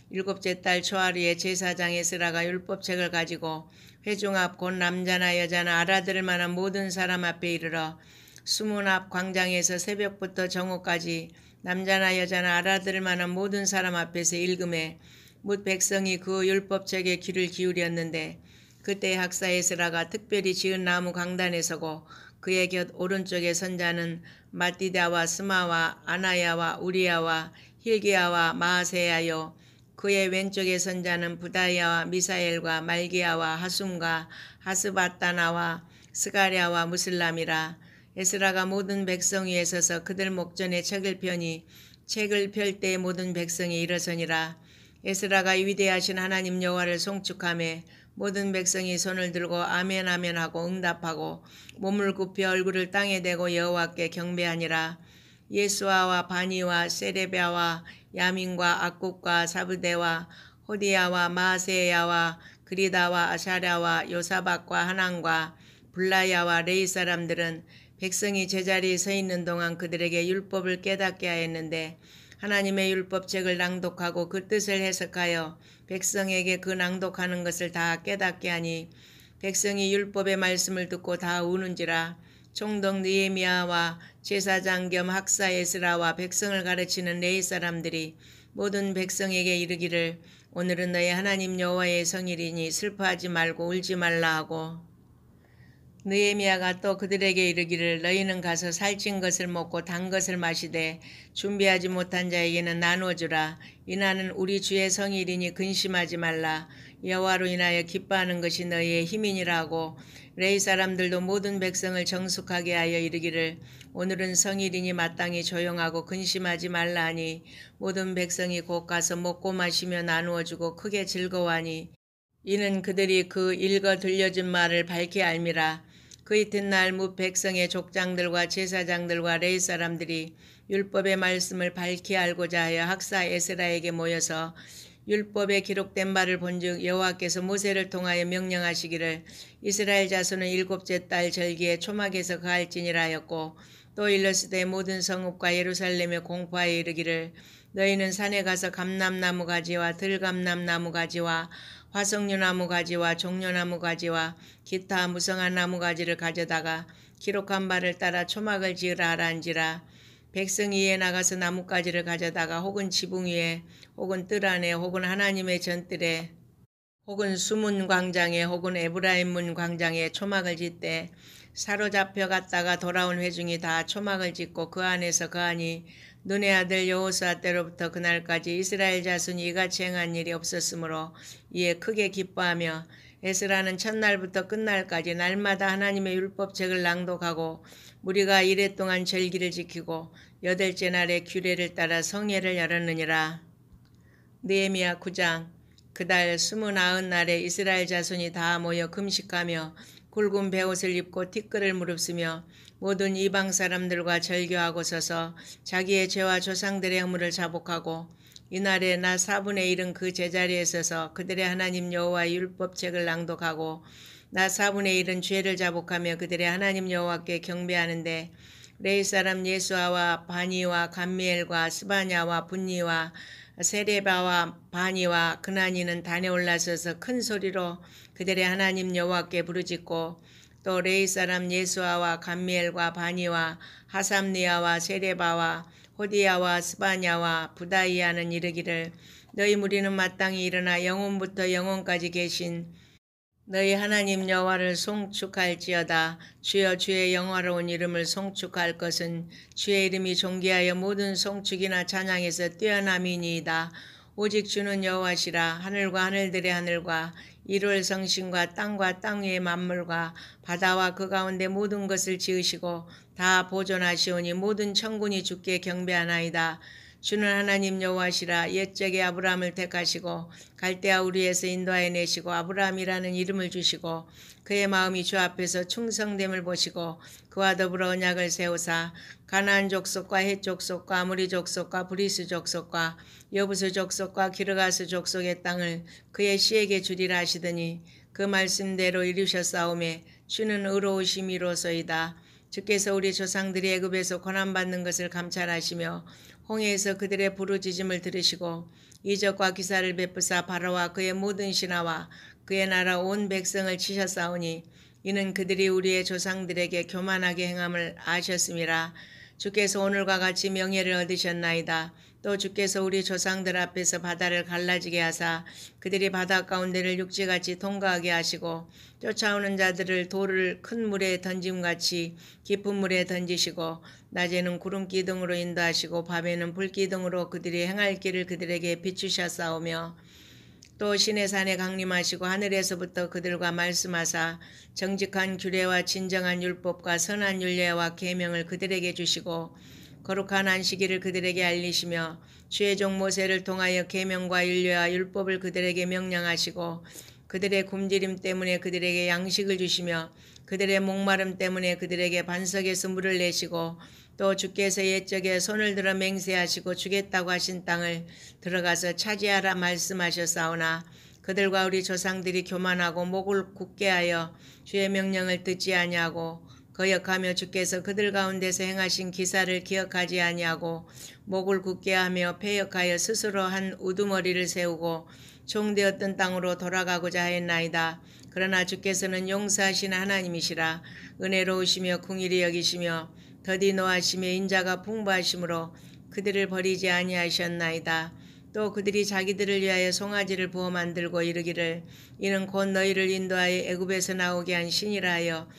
S1: 일곱째 달 초하루에 제사장 에스라가 율법책을 가지고 회중 앞 곧 남자나 여자나 알아들을 만한 모든 사람 앞에 이르러 수문 앞 광장에서 새벽부터 정오까지 남자나 여자나 알아들을 만한 모든 사람 앞에서 읽음에 뭇 백성이 그 율법책에 귀를 기울였는데 그때 학사 에스라가 특별히 지은 나무 강단에 서고 그의 곁 오른쪽에 선 자는 마띠다와 스마와 아나야와 우리야와 힐기야와 마아세야요 그의 왼쪽에 선 자는 부다야와 미사엘과 말기야와 하숨과 하스바따나와 스가랴와 무슬람이라. 에스라가 모든 백성 위에 서서 그들 목전에 책을 펴니 책을 펼 때 모든 백성이 일어서니라. 에스라가 위대하신 하나님 여호와를 송축하며 모든 백성이 손을 들고 아멘 아멘 하고 응답하고 몸을 굽혀 얼굴을 땅에 대고 여호와께 경배하니라. 예수아와 바니와 세레비아와 야민과 악국과 사브대와 호디야와 마세야와 그리다와 아샤랴와 요사박과 하난과 블라야와 레이 사람들은 백성이 제자리에 서 있는 동안 그들에게 율법을 깨닫게 하였는데 하나님의 율법책을 낭독하고 그 뜻을 해석하여 백성에게 그 낭독하는 것을 다 깨닫게 하니 백성이 율법의 말씀을 듣고 다 우는지라. 총독 느헤미야와 제사장 겸 학사 에스라와 백성을 가르치는 레위 사람들이 모든 백성에게 이르기를 오늘은 너희 하나님 여호와의 성일이니 슬퍼하지 말고 울지 말라 하고 느헤미야가 또 그들에게 이르기를 너희는 가서 살찐 것을 먹고 단 것을 마시되 준비하지 못한 자에게는 나누어주라. 이나는 우리 주의 성일이니 근심하지 말라. 여호와로 인하여 기뻐하는 것이 너희의 힘이니라 하고 레위 사람들도 모든 백성을 정숙하게 하여 이르기를 오늘은 성일이니 마땅히 조용하고 근심하지 말라 하니 모든 백성이 곧 가서 먹고 마시며 나누어주고 크게 즐거워하니 이는 그들이 그 읽어 들려준 말을 밝히 알미라. 그 이튿날 뭇 백성의 족장들과 제사장들과 레위 사람들이 율법의 말씀을 밝히 알고자 하여 학사 에스라에게 모여서 율법에 기록된 바를 본즉 여호와께서 모세를 통하여 명령하시기를 이스라엘 자손은 일곱째 달 절기에 초막에서 거할지니라 하였고 또 일러스되 모든 성읍과 예루살렘에 공포하여 이르기를 너희는 산에 가서 감람나무 가지와 들감람나무 가지와 화석류나무 가지와 종려나무 가지와 기타 무성한 나무 가지를 가져다가 기록한 바를 따라 초막을 지으라 하란지라. 백성이 이에 나가서 나뭇가지를 가져다가 혹은 지붕 위에 혹은 뜰 안에 혹은 하나님의 전뜰에 혹은 수문 광장에 혹은 에브라임 문 광장에 초막을 짓되 사로잡혀 갔다가 돌아온 회중이 다 초막을 짓고 그 안에서 거하니 눈의 아들 여호수아 때로부터 그날까지 이스라엘 자손이 이같이 행한 일이 없었으므로 이에 크게 기뻐하며 에스라는 첫날부터 끝날까지 날마다 하나님의 율법책을 낭독하고 무리가 이레 동안 절기를 지키고 여덟째 날에 규례를 따라 성회를 열었느니라. 느헤미야 9장. 그달 29날에 이스라엘 자손이 다 모여 금식하며 굵은 베옷을 입고 티끌을 무릅쓰며 모든 이방 사람들과 절교하고 서서 자기의 죄와 조상들의 허물을 자복하고 이날에 나 4분의 1은 그 제자리에 서서 그들의 하나님 여호와의 율법책을 낭독하고 나 4분의 1은 죄를 자복하며 그들의 하나님 여호와께 경배하는데 레위 사람 예수아와 바니와 감미엘과 스바냐와 분니와 세레바와 바니와 그나니는 단에 올라서서 큰 소리로 그들의 하나님 여호와께 부르짖고 또 레위 사람 예수아와 감미엘과 바니와 하삼니아와 세레바와 호디야와 스바냐와 부다이아는 이르기를 너희 무리는 마땅히 일어나 영원부터 영원까지 계신 너희 하나님 여호와를 송축할지어다. 주여 주의 영화로운 이름을 송축할 것은 주의 이름이 존귀하여 모든 송축이나 찬양에서 뛰어남이니이다. 오직 주는 여호와시라. 하늘과 하늘들의 하늘과 이룰 성신과 땅과 땅 위의 만물과 바다와 그 가운데 모든 것을 지으시고 다 보존하시오니 모든 천군이 주께 경배하나이다. 주는 하나님 여호와시라. 옛적에 아브라함을 택하시고 갈대아 우리에서 인도하여 내시고 아브라함이라는 이름을 주시고 그의 마음이 주 앞에서 충성됨을 보시고 그와 더불어 언약을 세우사 가나안 족속과 헷 족속과 아모리 족속과 브리스 족속과 여부스 족속과 기르가스 족속의 땅을 그의 씨에게 주리라 하시더니 그 말씀대로 이루셨사오매 주는 의로우심이로소이다. 주께서 우리 조상들이 애굽에서 고난받는 것을 감찰하시며 홍해에서 그들의 부르짖음을 들으시고 이적과 기사를 베푸사 바로와 그의 모든 신하와 그의 나라 온 백성을 치셨사오니 이는 그들이 우리의 조상들에게 교만하게 행함을 아셨음이라. 주께서 오늘과 같이 명예를 얻으셨나이다. 또 주께서 우리 조상들 앞에서 바다를 갈라지게 하사 그들이 바다 가운데를 육지같이 통과하게 하시고 쫓아오는 자들을 돌을 큰 물에 던짐같이 깊은 물에 던지시고 낮에는 구름 기둥으로 인도하시고 밤에는 불 기둥으로 그들이 행할 길을 그들에게 비추셨사오며 또 신의 산에 강림하시고 하늘에서부터 그들과 말씀하사 정직한 규례와 진정한 율법과 선한 율례와 계명을 그들에게 주시고 거룩한 안식일을 그들에게 알리시며 주의 종 모세를 통하여 계명과 율례와 율법을 그들에게 명령하시고 그들의 굶주림 때문에 그들에게 양식을 주시며 그들의 목마름 때문에 그들에게 반석에서 물을 내시고 또 주께서 옛적에 손을 들어 맹세하시고 주겠다고 하신 땅을 들어가서 차지하라 말씀하셨사오나 그들과 우리 조상들이 교만하고 목을 굳게 하여 주의 명령을 듣지 아니하고 거역하며 주께서 그들 가운데서 행하신 기사를 기억하지 아니하고 목을 굳게 하며 패역하여 스스로 한 우두머리를 세우고 종되었던 땅으로 돌아가고자 하였나이다. 그러나 주께서는 용서하시는 하나님이시라. 은혜로우시며 긍휼히 여기시며 더디 노하시며 인자가 풍부하심으로 그들을 버리지 아니하셨나이다. 또 그들이 자기들을 위하여 송아지를 부어 만들고 이르기를 이는 곧 너희를 인도하여 애굽에서 나오게 한 신이라 하여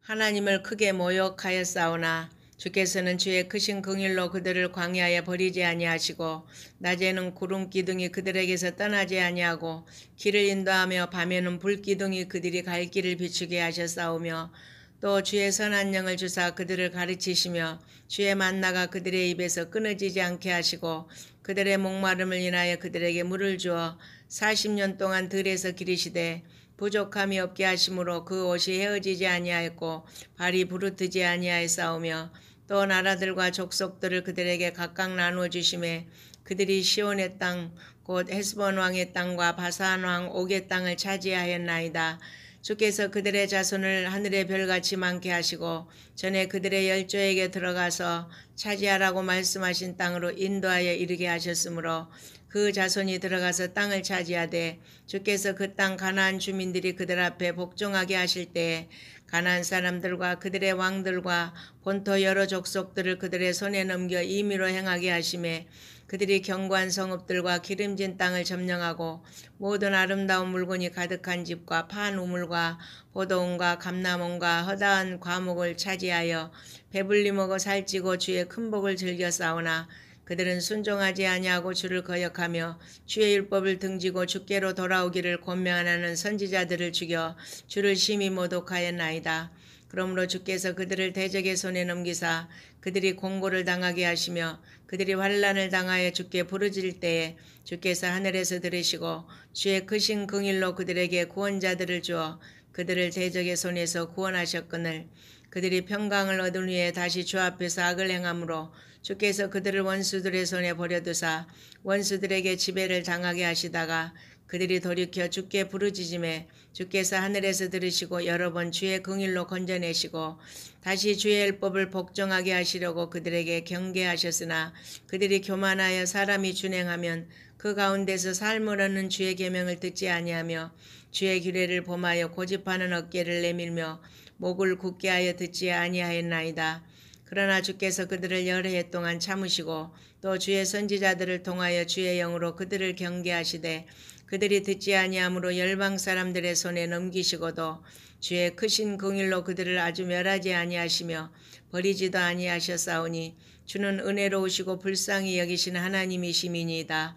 S1: 하나님을 크게 모욕하였사오나 주께서는 주의 크신 긍휼로 그들을 광야에 버리지 아니하시고 낮에는 구름 기둥이 그들에게서 떠나지 아니하고 길을 인도하며 밤에는 불 기둥이 그들이 갈 길을 비추게 하셨사오며 또 주의 선한 영을 주사 그들을 가르치시며 주의 만나가 그들의 입에서 끊어지지 않게 하시고 그들의 목마름을 인하여 그들에게 물을 주어 40년 동안 들에서 기르시되 부족함이 없게 하심으로 그 옷이 헤어지지 아니하였고 발이 부르트지 아니하였사오며 또 나라들과 족속들을 그들에게 각각 나누어 주심에 그들이 시온의 땅 곧 헤스본 왕의 땅과 바산 왕 옥의 땅을 차지하였나이다. 주께서 그들의 자손을 하늘의 별같이 많게 하시고 전에 그들의 열조에게 들어가서 차지하라고 말씀하신 땅으로 인도하여 이르게 하셨으므로 그 자손이 들어가서 땅을 차지하되 주께서 그 땅 가나안 주민들이 그들 앞에 복종하게 하실 때에 가나안 사람들과 그들의 왕들과 본토 여러 족속들을 그들의 손에 넘겨 임의로 행하게 하심에 그들이 견고한 성읍들과 기름진 땅을 점령하고 모든 아름다운 물건이 가득한 집과 판 우물과 포도원과 감람원과 허다한 과목을 차지하여 배불리 먹어 살찌고 주의 큰 복을 즐겨 싸우나 그들은 순종하지 아니하고 주를 거역하며 주의 율법을 등지고 주께로 돌아오기를 권면하는 선지자들을 죽여 주를 심히 모독하였나이다. 그러므로 주께서 그들을 대적의 손에 넘기사 그들이 공고를 당하게 하시며 그들이 환난을 당하여 주께 부르짖을 때에 주께서 하늘에서 들으시고 주의 크신 긍휼로 그들에게 구원자들을 주어 그들을 대적의 손에서 구원하셨거늘 그들이 평강을 얻은 후에 다시 주 앞에서 악을 행함으로 주께서 그들을 원수들의 손에 버려두사 원수들에게 지배를 당하게 하시다가 그들이 돌이켜 주께 부르짖음에 주께서 하늘에서 들으시고 여러 번 주의 긍휼로 건져내시고 다시 주의 율법을 복종하게 하시려고 그들에게 경계하셨으나 그들이 교만하여 사람이 준행하면 그 가운데서 삶을 얻는 주의 계명을 듣지 아니하며 주의 규례를 범하여 고집하는 어깨를 내밀며 목을 굳게 하여 듣지 아니하였나이다. 그러나 주께서 그들을 여러 해 동안 참으시고 또 주의 선지자들을 통하여 주의 영으로 그들을 경계하시되 그들이 듣지 아니하므로 열방 사람들의 손에 넘기시고도 주의 크신 긍휼로 그들을 아주 멸하지 아니하시며 버리지도 아니하셨사오니 주는 은혜로우시고 불쌍히 여기시는 하나님이시미니이다.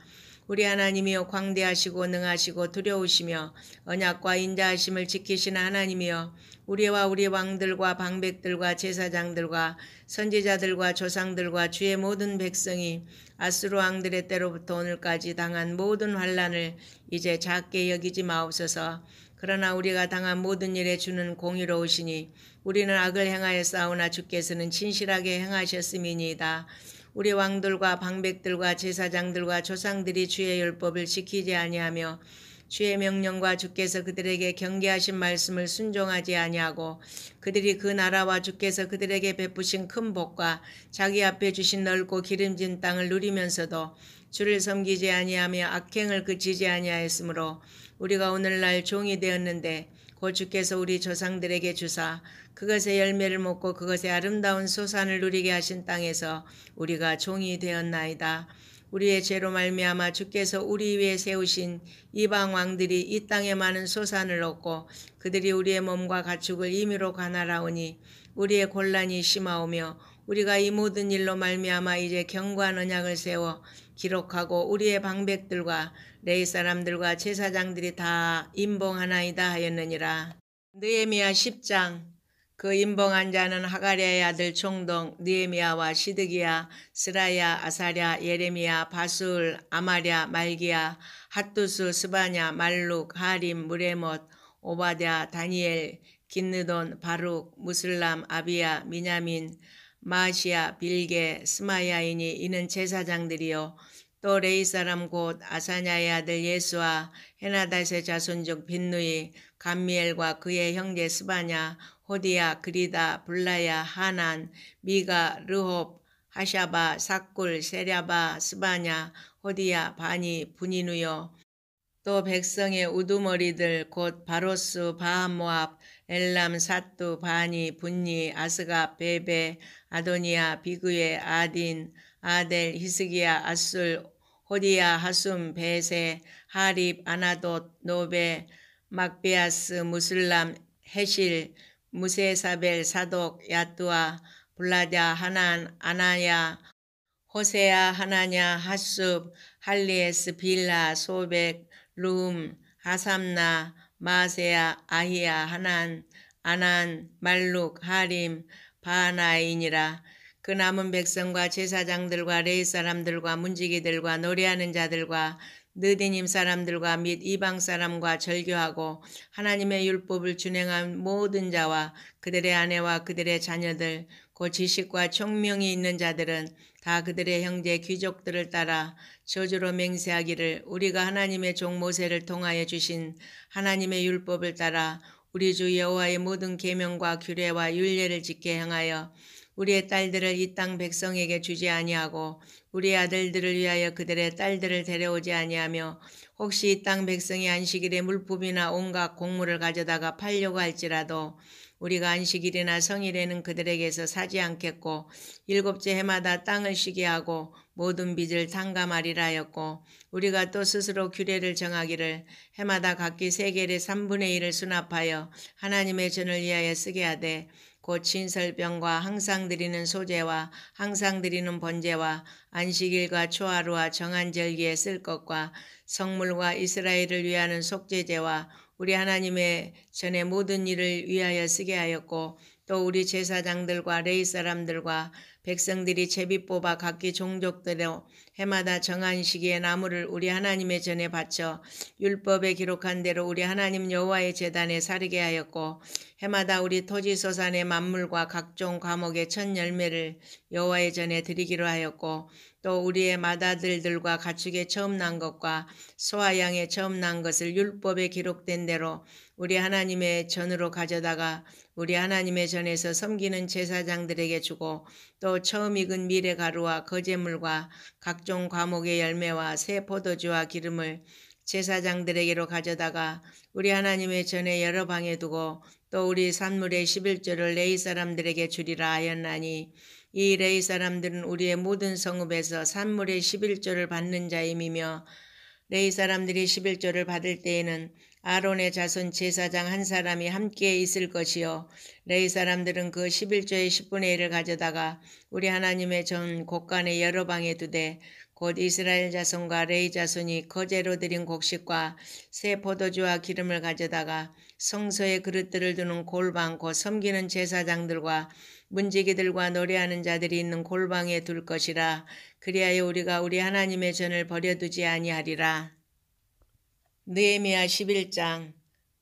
S1: 우리 하나님이여 광대하시고 능하시고 두려우시며 언약과 인자하심을 지키시는 하나님이여 우리와 우리 왕들과 방백들과 제사장들과 선지자들과 조상들과 주의 모든 백성이 아수르 왕들의 때로부터 오늘까지 당한 모든 환난을 이제 작게 여기지 마옵소서. 그러나 우리가 당한 모든 일에 주는 공의로우시니 우리는 악을 행하여 싸우나 주께서는 진실하게 행하셨음이니이다. 우리 왕들과 방백들과 제사장들과 조상들이 주의 율법을 지키지 아니하며 주의 명령과 주께서 그들에게 경계하신 말씀을 순종하지 아니하고 그들이 그 나라와 주께서 그들에게 베푸신 큰 복과 자기 앞에 주신 넓고 기름진 땅을 누리면서도 주를 섬기지 아니하며 악행을 그치지 아니하였으므로 우리가 오늘날 종이 되었는데 곧 주께서 우리 조상들에게 주사 그것의 열매를 먹고 그것의 아름다운 소산을 누리게 하신 땅에서 우리가 종이 되었나이다. 우리의 죄로 말미암아 주께서 우리 위에 세우신 이방 왕들이 이 땅에 많은 소산을 얻고 그들이 우리의 몸과 가축을 임의로 관할하오니 우리의 곤란이 심하오며 우리가 이 모든 일로 말미암아 이제 견고한 언약을 세워 기록하고 우리의 방백들과 레위 사람들과 제사장들이 다 임봉하나이다 하였느니라. 느헤미야 10장. 그 임봉한 자는 하가랴의 아들 총독 느헤미야와 시드기야, 스라야, 아사랴, 예레미야, 바술, 아마랴, 말기야, 핫두스, 스바냐, 말룩, 하림, 무레못, 오바댜, 다니엘, 긴느돈, 바룩, 무슬람, 아비야, 미냐민, 마시야, 빌게, 스마야이니 이는 제사장들이요. 또 레위 사람 곧 아사냐의 아들 예수와 헤나닷의 자손 중 빈누이, 감미엘과 그의 형제 스바냐, 호디야, 그리다, 블라야, 하난, 미가, 르홉, 하샤바, 사꿀, 세랴바, 스바냐, 호디야, 바니, 분이누요. 또 백성의 우두머리들 곧 바로스, 바하모압, 엘람, 사뚜, 바니, 분니, 아스가, 베베, 아도니아, 비그에, 아딘, 아델, 히스기야, 아술, 호디야, 하숨, 베세, 하립, 아나돗, 노베, 막베아스, 무슬람, 헤실, 무세사벨, 사독, 야뚜아, 블라랴, 하난, 아나야, 호세야, 하나냐, 하숲, 할리에스, 빌라, 소백, 룸, 하삼나, 마세야, 아히야, 하난, 아난, 말룩, 하림, 바나이니라. 그 남은 백성과 제사장들과 레위 사람들과 문지기들과 노래하는 자들과 느디님 사람들과 및 이방 사람과 절교하고 하나님의 율법을 준행한 모든 자와 그들의 아내와 그들의 자녀들 곧 지식과 총명이 있는 자들은 다 그들의 형제 귀족들을 따라 저주로 맹세하기를 우리가 하나님의 종 모세를 통하여 주신 하나님의 율법을 따라 우리 주 여호와의 모든 계명과 규례와 율례를 지켜 행하여 우리의 딸들을 이 땅 백성에게 주지 아니하고 우리의 아들들을 위하여 그들의 딸들을 데려오지 아니하며 혹시 이 땅 백성이 안식일에 물품이나 온갖 곡물을 가져다가 팔려고 할지라도 우리가 안식일이나 성일에는 그들에게서 사지 않겠고 일곱째 해마다 땅을 쉬게 하고 모든 빚을 탕감하리라 하였고 우리가 또 스스로 규례를 정하기를 해마다 각기 세겔의 3분의 1을 수납하여 하나님의 전을 위하여 쓰게 하되 곧 진설병과 항상 드리는 소제와 항상 드리는 번제와 안식일과 초하루와 정한 절기에 쓸 것과 성물과 이스라엘을 위하는 속죄제와 우리 하나님의 전의 모든 일을 위하여 쓰게 하였고 또 우리 제사장들과 레위 사람들과 백성들이 제비 뽑아 각기 종족대로 해마다 정한 시기에 나무를 우리 하나님의 전에 바쳐 율법에 기록한 대로 우리 하나님 여호와의 제단에 사르게 하였고 해마다 우리 토지 소산의 만물과 각종 과목의 첫 열매를 여호와의 전에 드리기로 하였고 또 우리의 맏아들들과 가축의 처음 난 것과 소와 양의 처음 난 것을 율법에 기록된 대로 우리 하나님의 전으로 가져다가 우리 하나님의 전에서 섬기는 제사장들에게 주고 또 처음 익은 밀의 가루와 거제물과 각종 과목의 열매와 새 포도주와 기름을 제사장들에게로 가져다가 우리 하나님의 전에 여러 방에 두고 또 우리 산물의 11조를 레위 사람들에게 주리라 하였나니 이 레위 사람들은 우리의 모든 성읍에서 산물의 11조를 받는 자임이며 레위 사람들이 11조를 받을 때에는 아론의 자손 제사장 한 사람이 함께 있을 것이요 레위 사람들은 그 11조의 10분의 1을 가져다가 우리 하나님의 전 곳간의 여러 방에 두되 곧 이스라엘 자손과 레위 자손이 거제로 드린 곡식과 새 포도주와 기름을 가져다가 성소에 그릇들을 두는 골방 곧 섬기는 제사장들과 문지기들과 노래하는 자들이 있는 골방에 둘 것이라. 그리하여 우리가 우리 하나님의 전을 버려두지 아니하리라. 느헤미야 11장.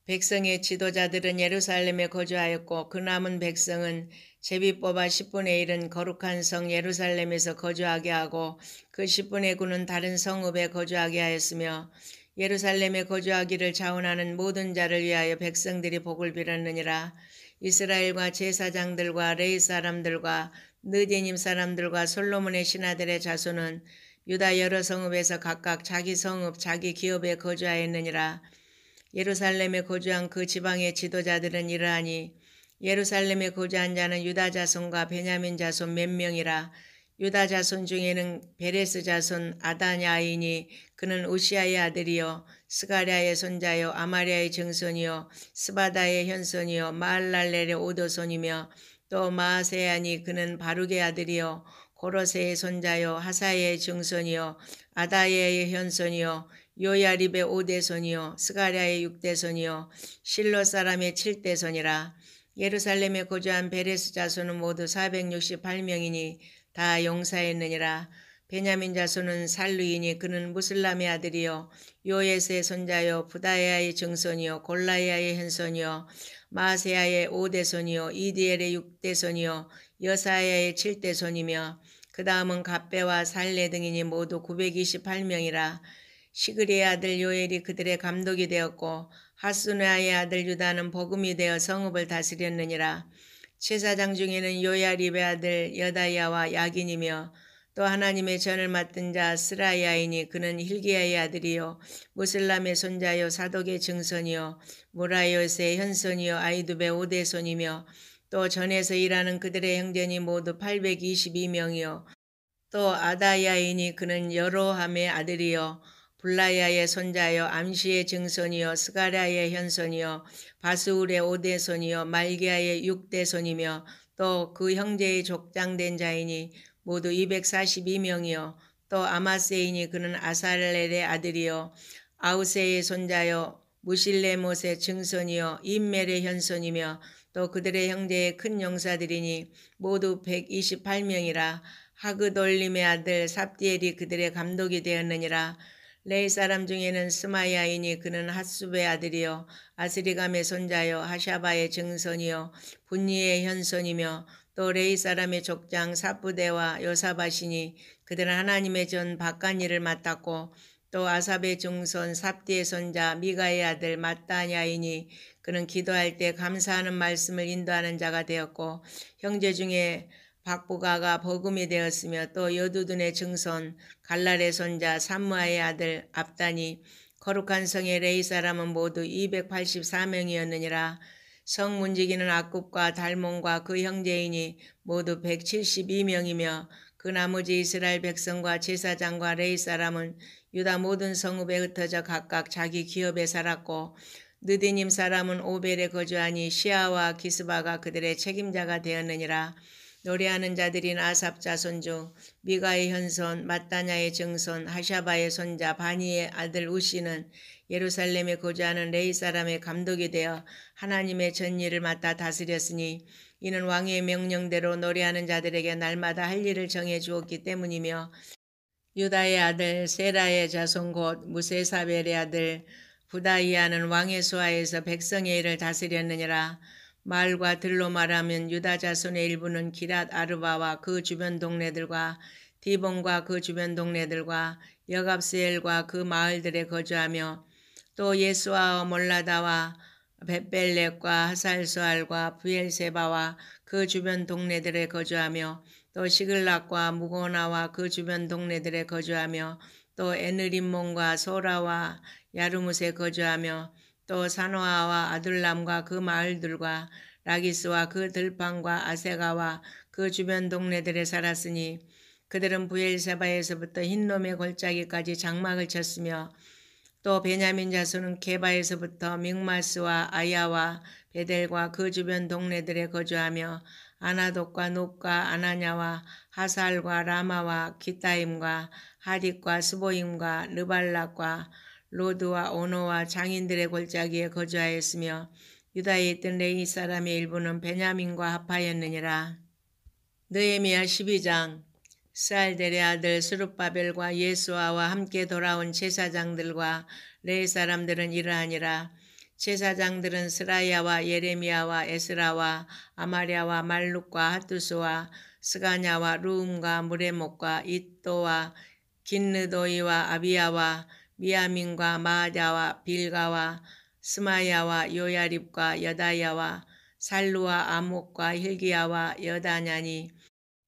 S1: 백성의 지도자들은 예루살렘에 거주하였고 그 남은 백성은 제비 뽑아 10분의 1은 거룩한 성 예루살렘에서 거주하게 하고 그 10분의 9는 다른 성읍에 거주하게 하였으며 예루살렘에 거주하기를 자원하는 모든 자를 위하여 백성들이 복을 빌었느니라. 이스라엘과 제사장들과 레위 사람들과 느디님 사람들과 솔로몬의 신하들의 자손은 유다 여러 성읍에서 각각 자기 성읍 자기 기업에 거주하였느니라. 예루살렘에 거주한 그 지방의 지도자들은 이러하니 예루살렘에 거주한 자는 유다 자손과 베냐민 자손 몇 명이라. 유다 자손 중에는 베레스 자손 아다냐이니 그는 우시아의 아들이요 스가랴의 손자요 아마리아의 증손이요 스바다의 현손이요 마알랄렐의 오도손이며 또 마아세야니 그는 바룩의 아들이요 고로세의 손자요 하사의 증손이요 아다예의 현손이요 요야립의 5대손이요 스가랴의 6대손이요 실로 사람의 7대손이라. 예루살렘에 거주한 베레스 자손은 모두 468명이니 다 용사였느니라. 베냐민 자손은 살루이니 그는 무슬람의 아들이요 요에스의 손자요 부다야의 증손이요 골라야의 현손이요 마세야의 5대손이요 이디엘의 6대손이요 여사야의 7대손이며 그 다음은 갑배와 살레 등이니 모두 928명이라. 시그리의 아들 요엘이 그들의 감독이 되었고 하스누아의 아들 유다는 복음이 되어 성읍을 다스렸느니라. 제사장 중에는 요야립의 아들 여다야와 야긴이며 또 하나님의 전을 맡은 자 스라야이니 그는 hil기야의 아들이요 무슬람의 손자요 사독의 증손이요 무라요스의 현손이요 아이두베 5대손이며 또 전에서 일하는 그들의 형제니 모두 822명이요 또 아다야이니 그는 여로함의 아들이요 블라야의 손자요 암시의 증손이요 스가랴의 현손이요 바스울의 5대손이요 말기야의 6대손이며 또 그 형제의 족장된 자이니 모두 242명이요 또 아마세이니 그는 아살렐의 아들이요 아우세의 손자요 무실레못의 증손이요 임멜의 현손이며 또 그들의 형제의 큰 용사들이니 모두 128명이라. 하그돌림의 아들 삽디엘이 그들의 감독이 되었느니라. 레위 사람 중에는 스마야이니 그는 핫수베의 아들이요 아스리감의 손자요 하샤바의 증손이요 분니의 현손이며 또 레위 사람의 족장 사부대와 요사바시니 그들은 하나님의 전 바깥일을 맡았고 또 아삽의 증손 삽디의 손자 미가의 아들 마따냐이니 그는 기도할 때 감사하는 말씀을 인도하는 자가 되었고 형제 중에 박부가가 버금이 되었으며 또 여두둔의 증손 갈랄의 손자 삼무아의 아들 압단이 거룩한 성의 레위 사람은 모두 284명이었느니라. 성 문지기는 악굽과 달몬과 그 형제인이 모두 172명이며 그 나머지 이스라엘 백성과 제사장과 레위 사람은 유다 모든 성읍에 흩어져 각각 자기 기업에 살았고 느디님 사람은 오벨에 거주하니 시아와 기스바가 그들의 책임자가 되었느니라. 노래하는 자들인 아삽 자손 중 미가의 현손 마따냐의 증손 하샤바의 손자 바니의 아들 우시는 예루살렘에 거주하는 레위 사람의 감독이 되어 하나님의 전일을 맡아 다스렸으니 이는 왕의 명령대로 노래하는 자들에게 날마다 할 일을 정해 주었기 때문이며 유다의 아들 세라의 자손 곧 무세사벨의 아들 부다이아는 왕의 수하에서 백성의 일을 다스렸느니라. 말과 들로 말하면 유다 자손의 일부는 기랏 아르바와 그 주변 동네들과 디본과 그 주변 동네들과 여갑스엘과 그 마을들에 거주하며 또 예수아와 몰라다와 벳벨렉과 하살수알과 부엘세바와 그 주변 동네들에 거주하며 또 시글락과 무고나와 그 주변 동네들에 거주하며 또 에느림몬과 소라와 야르뭇에 거주하며 또 사노아와 아둘람과 그 마을들과 라기스와 그 들판과 아세가와 그 주변 동네들에 살았으니 그들은 부엘세바에서부터 흰놈의 골짜기까지 장막을 쳤으며 또 베냐민 자손은 게바에서부터 믹마스와 아야와 베델과 그 주변 동네들에 거주하며 아나돗과 높과 아나냐와 하살과 라마와 기타임과 하딕과 스보임과 르발락과 로드와 오노와 장인들의 골짜기에 거주하였으며 유다에 있던 레위 사람의 일부는 베냐민과 합하였느니라. 느헤미야 12장. 스알델의 아들 스룹바벨과 예수아와 함께 돌아온 제사장들과 레위 사람들은 이러하니라. 제사장들은 스라야와 예레미야와 에스라와 아마랴와 말룩과 하투스와 스가냐와 루움과 무레목과 이또와 긴느도이와 아비야와 미야민과 마아자와 빌가와 스마야와 요야립과 여다야와 살루와 아목과 hil기야와 여다냐니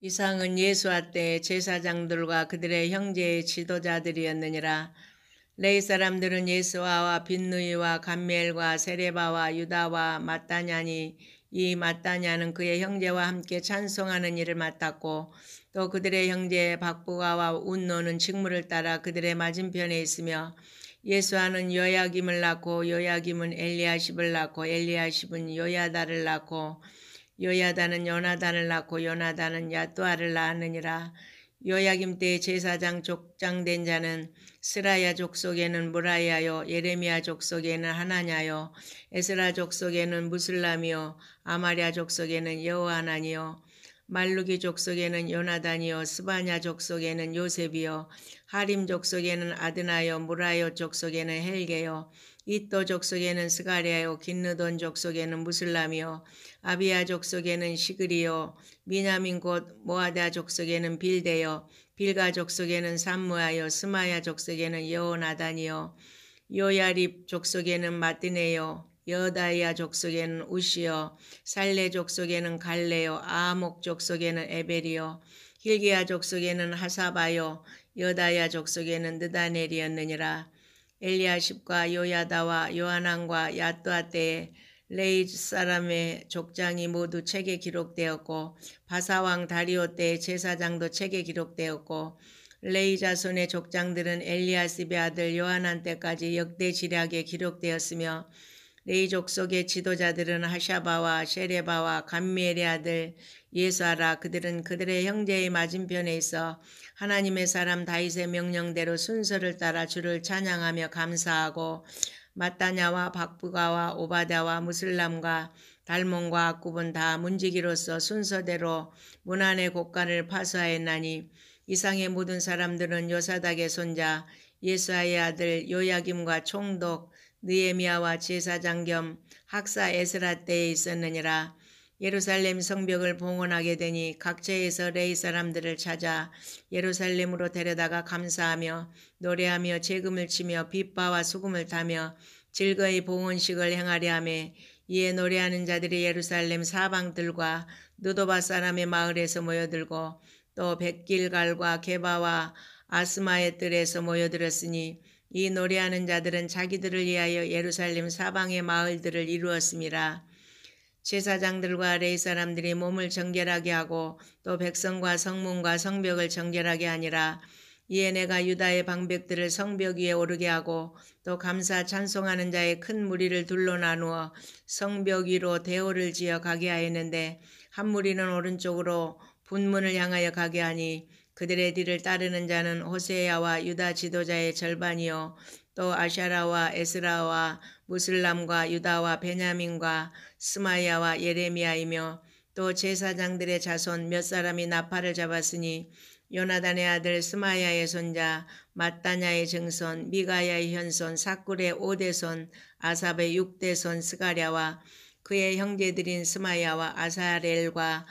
S1: 이상은 예수아 때의 제사장들과 그들의 형제의 지도자들이었느니라. 레위 사람들은 예수아와 빈누이와 감미엘과 세레바와 유다와 마따냐니 이 마따냐는 그의 형제와 함께 찬송하는 일을 맡았고 또 그들의 형제 박부가와 운노는 직무를 따라 그들의 맞은편에 있으며 예수아는 요야김을 낳고 요야김은 엘리야십을 낳고 엘리야십은 요야다를 낳고 요야다는 요나단을 낳고 요나단은 야뚜아를 낳았느니라. 요야김 때의 제사장 족장된 자는 스라야 족속에는 무라야요 예레미야 족속에는 하나냐요 에스라 족속에는 무슬람이요 아마랴 족속에는 여호하나니요 말루기 족속에는 요나단이요 스바냐 족속에는 요셉이요 하림 족속에는 아드나요 무라요 족속에는 헬게요 이또 족속에는 스가랴요 긴느돈 족속에는 무슬람이요 아비야 족속에는 시그리요 미냐민 곧 모아다 족속에는 빌데요 빌가 족속에는 삼무아요 스마야 족속에는 여호나단이요 요야립 족속에는 마띠네요 여다야 족속에는 우시요 살레 족속에는 갈레요 아목 족속에는 에벨이요 hil기야 족속에는 하사바요 여다야 족속에는 느다넬이었느니라. 엘리야십과 요야다와 요하난과 야뚜아 때에 레위 사람의 족장이 모두 책에 기록되었고 바사왕 다리오 때의 제사장도 책에 기록되었고 레위 자손의 족장들은 엘리야십의 아들 요하난 때까지 역대 지략에 기록되었으며 레위 족속의 지도자들은 하샤바와 셰레바와 감미엘의 아들 예수아라. 그들은 그들의 형제의 맞은편에 있어 하나님의 사람 다윗의 명령대로 순서를 따라 주를 찬양하며 감사하고 마따냐와 박부가와 오바다와 무슬람과 달몬과 악굽은 다 문지기로서 순서대로 문안의 곡간을 파수하였나니 이상의 모든 사람들은 요사닥의 손자 예수아의 아들 요야김과 총독 느헤미야와 제사장 겸 학사 에스라 때에 있었느니라. 예루살렘 성벽을 봉헌하게 되니 각처에서 레위 사람들을 찾아 예루살렘으로 데려다가 감사하며 노래하며 재금을 치며 빗바와 수금을 타며 즐거이 봉헌식을 행하려 하며 이에 노래하는 자들이 예루살렘 사방들과 느도바 사람의 마을에서 모여들고 또 벳길갈과 게바와 아스마의 뜰에서 모여들었으니 이 노래하는 자들은 자기들을 위하여 예루살렘 사방의 마을들을 이루었음이라. 제사장들과 레위 사람들이 몸을 정결하게 하고 또 백성과 성문과 성벽을 정결하게 하니라. 이에 내가 유다의 방백들을 성벽 위에 오르게 하고 또 감사 찬송하는 자의 큰 무리를 둘러 나누어 성벽 위로 대오를 지어 가게 하였는데 한 무리는 오른쪽으로 분문을 향하여 가게 하니 그들의 뒤를 따르는 자는 호세야와 유다 지도자의 절반이요 또 아샤라와 에스라와 무슬람과 유다와 베냐민과 스마야와 예레미야이며 또 제사장들의 자손 몇 사람이 나팔을 잡았으니 요나단의 아들 스마야의 손자 마따냐의 증손 미가야의 현손 사꿀의 5대손 아삽의 6대손 스가랴와 그의 형제들인 스마야와 아사렐과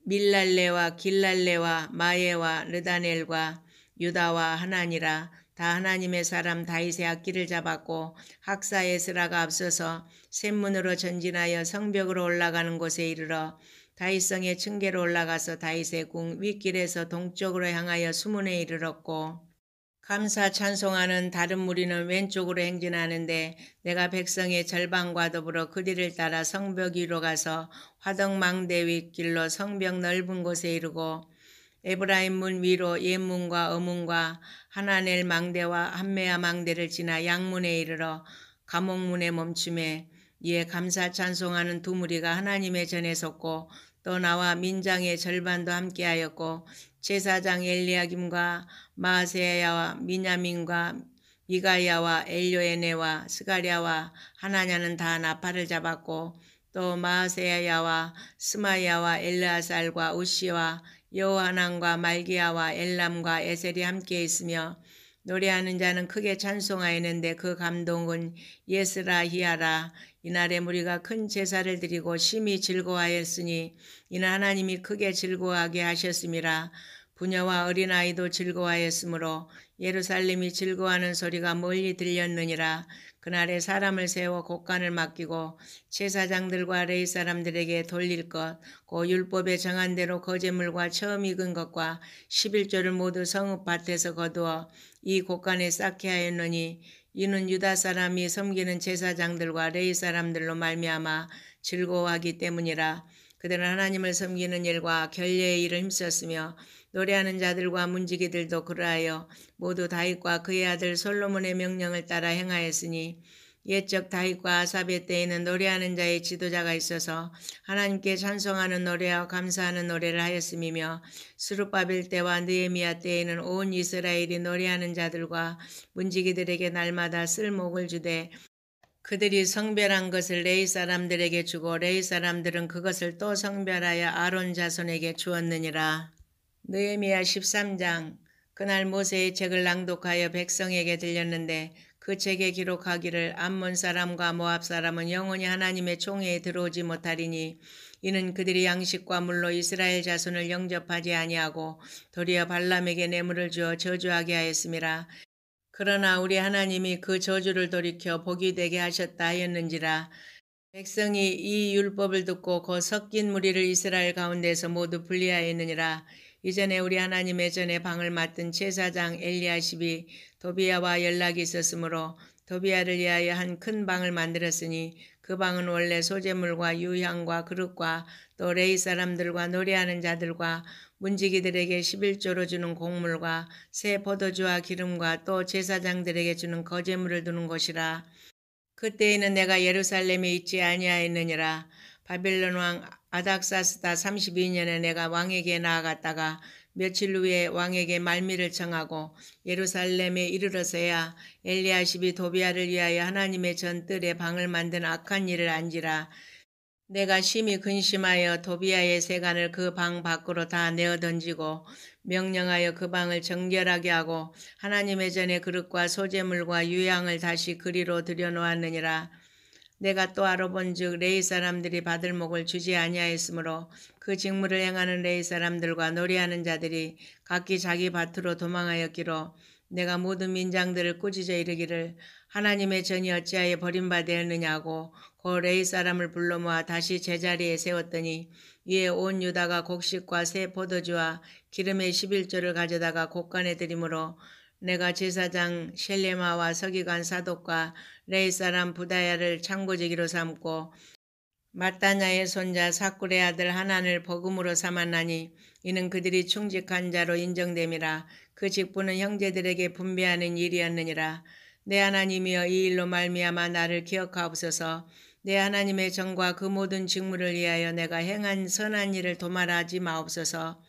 S1: 밀랄레와 길랄레와 마예와 르다넬과 유다와 하나니라. 다 하나님의 사람 다윗의 악기를 잡았고 학사 에스라가 앞서서 샘문으로 전진하여 성벽으로 올라가는 곳에 이르러 다윗성의 층계로 올라가서 다윗의 궁 윗길에서 동쪽으로 향하여 수문에 이르렀고 감사 찬송하는 다른 무리는 왼쪽으로 행진하는데 내가 백성의 절반과 더불어 그 뒤를 따라 성벽 위로 가서 화덕망대 윗길로 성벽 넓은 곳에 이르고 에브라임 문 위로 옛문과 어문과 하나넬 망대와 한메아 망대를 지나 양문에 이르러 감옥문에 멈춤에 이에 감사 찬송하는 두 무리가 하나님의 전에 섰고 또 나와 민장의 절반도 함께하였고 제사장 엘리야김과 마세야와 미냐민과 미가야와 엘요에네와 스가랴와 하나냐는 다 나팔을 잡았고 또 마세야와 스마야와 엘르아살과 우시와 여호하난과 말기야와 엘람과 에셀이 함께 있으며 노래하는 자는 크게 찬송하였는데 그 감동은 예스라히야라. 이날에 우리가 큰 제사를 드리고 심히 즐거워하였으니 이는 하나님이 크게 즐거워하게 하셨음이라. 부녀와 어린아이도 즐거워하였으므로 예루살렘이 즐거워하는 소리가 멀리 들렸느니라. 그날에 사람을 세워 곡간을 맡기고 제사장들과 레위 사람들에게 돌릴 것, 그 율법에 정한 대로 거제물과 처음 익은 것과 11조를 모두 성읍밭에서 거두어 이 곡간에 쌓게 하였느니 이는 유다 사람이 섬기는 제사장들과 레위 사람들로 말미암아 즐거워하기 때문이라. 그들은 하나님을 섬기는 일과 결례의 일을 힘썼으며 노래하는 자들과 문지기들도 그러하여 모두 다윗과 그의 아들 솔로몬의 명령을 따라 행하였으니 옛적 다윗과 아삽의 때에는 노래하는 자의 지도자가 있어서 하나님께 찬송하는 노래와 감사하는 노래를 하였음이며 스룹바벨 때와 느헤미야 때에는 온 이스라엘이 노래하는 자들과 문지기들에게 날마다 쓸 목을 주되 그들이 성별한 것을 레위 사람들에게 주고 레위 사람들은 그것을 또 성별하여 아론 자손에게 주었느니라. 느헤미야 13장. 그날 모세의 책을 낭독하여 백성에게 들렸는데 그 책에 기록하기를 암몬 사람과 모압 사람은 영원히 하나님의 총회에 들어오지 못하리니 이는 그들이 양식과 물로 이스라엘 자손을 영접하지 아니하고 도리어 발람에게 뇌물을 주어 저주하게 하였음이라. 그러나 우리 하나님이 그 저주를 돌이켜 복이 되게 하셨다 하였는지라. 백성이 이 율법을 듣고 그 섞인 무리를 이스라엘 가운데서 모두 분리하였느니라. 이전에 우리 하나님의 전에 방을 맡은 제사장 엘리야십이 도비야와 연락이 있었으므로 도비야를 위하여 한 큰 방을 만들었으니 그 방은 원래 소재물과 유향과 그릇과 또 레위 사람들과 노래하는 자들과 문지기들에게 11조로 주는 곡물과 새 포도주와 기름과 또 제사장들에게 주는 거제물을 두는 곳이라. 그때에는 내가 예루살렘에 있지 아니하였느니라. 바벨론 왕 아닥사스다 32년에 내가 왕에게 나아갔다가 며칠 후에 왕에게 말미를 청하고 예루살렘에 이르러서야 엘리야십이 도비야를 위하여 하나님의 전뜰에 방을 만든 악한 일을 안지라. 내가 심히 근심하여 도비야의 세간을 그 방 밖으로 다 내어 던지고 명령하여 그 방을 정결하게 하고 하나님의 전에 그릇과 소재물과 유향을 다시 그리로 들여놓았느니라. 내가 또 알아본즉 레위 사람들이 받을 목을 주지 아니하였으므로 그 직무를 행하는 레위 사람들과 노래하는 자들이 각기 자기 밭으로 도망하였기로 내가 모든 민장들을 꾸짖어 이르기를 하나님의 전이 어찌하여 버림받았느냐고 레위 사람을 불러 모아 다시 제자리에 세웠더니 이에 온 유다가 곡식과 새 포도주와 기름의 11조를 가져다가 곳간에 드리므로 내가 제사장 셸레마와 서기관 사독과 레위 사람 부다야를 창고지기로 삼고 마따냐의 손자 사꿀의 아들 하난을 버금으로 삼았나니 이는 그들이 충직한 자로 인정됨이라. 그 직분은 형제들에게 분배하는 일이었느니라. 내 하나님이여 이 일로 말미암아 나를 기억하옵소서. 내 하나님의 정과 그 모든 직무를 위하여 내가 행한 선한 일을 도말하지 마옵소서.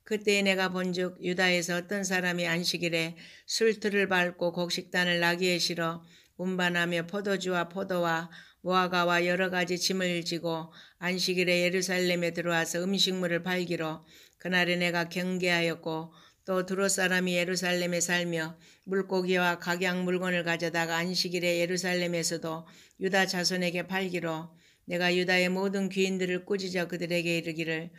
S1: 그때에 내가 본즉 유다에서 어떤 사람이 안식일에 술틀을 밟고 곡식단을 나귀에 실어 운반하며 포도주와 포도와 무화과와 여러 가지 짐을 지고 안식일에 예루살렘에 들어와서 음식물을 팔기로 그날에 내가 경계하였고 또 두로 사람이 예루살렘에 살며 물고기와 각양 물건을 가져다가 안식일에 예루살렘에서도 유다 자손에게 팔기로 내가 유다의 모든 귀인들을 꾸짖어 그들에게 이르기를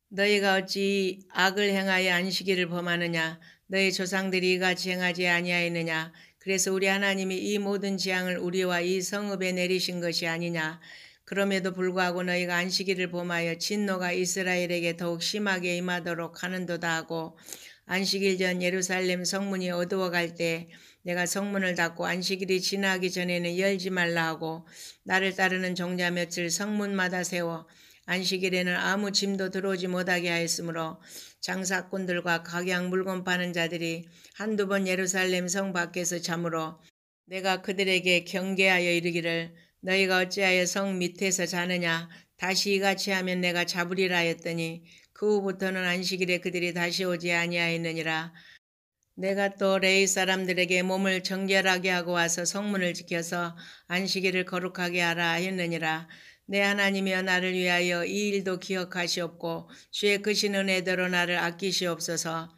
S1: 너희가 어찌 악을 행하여 안식일을 범하느냐 너희 조상들이 이같이 행하지 아니하였느냐 그래서 우리 하나님이 이 모든 재앙을 우리와 이 성읍에 내리신 것이 아니냐. 그럼에도 불구하고 너희가 안식일을 범하여 진노가 이스라엘에게 더욱 심하게 임하도록 하는도다 하고 안식일 전 예루살렘 성문이 어두워갈 때 내가 성문을 닫고 안식일이 지나기 전에는 열지 말라 하고 나를 따르는 종자 며칠 성문마다 세워 안식일에는 아무 짐도 들어오지 못하게 하였으므로 장사꾼들과 각양 물건 파는 자들이 한두 번 예루살렘 성 밖에서 자므로 내가 그들에게 경계하여 이르기를 너희가 어찌하여 성 밑에서 자느냐 다시 이같이 하면 내가 잡으리라 하였더니 그 후부터는 안식일에 그들이 다시 오지 아니하였느니라. 내가 또 레위 사람들에게 몸을 정결하게 하고 와서 성문을 지켜서 안식일을 거룩하게 하라 하였느니라. 내 하나님이여 나를 위하여 이 일도 기억하시옵고 주의 크신 은혜대로 나를 아끼시옵소서.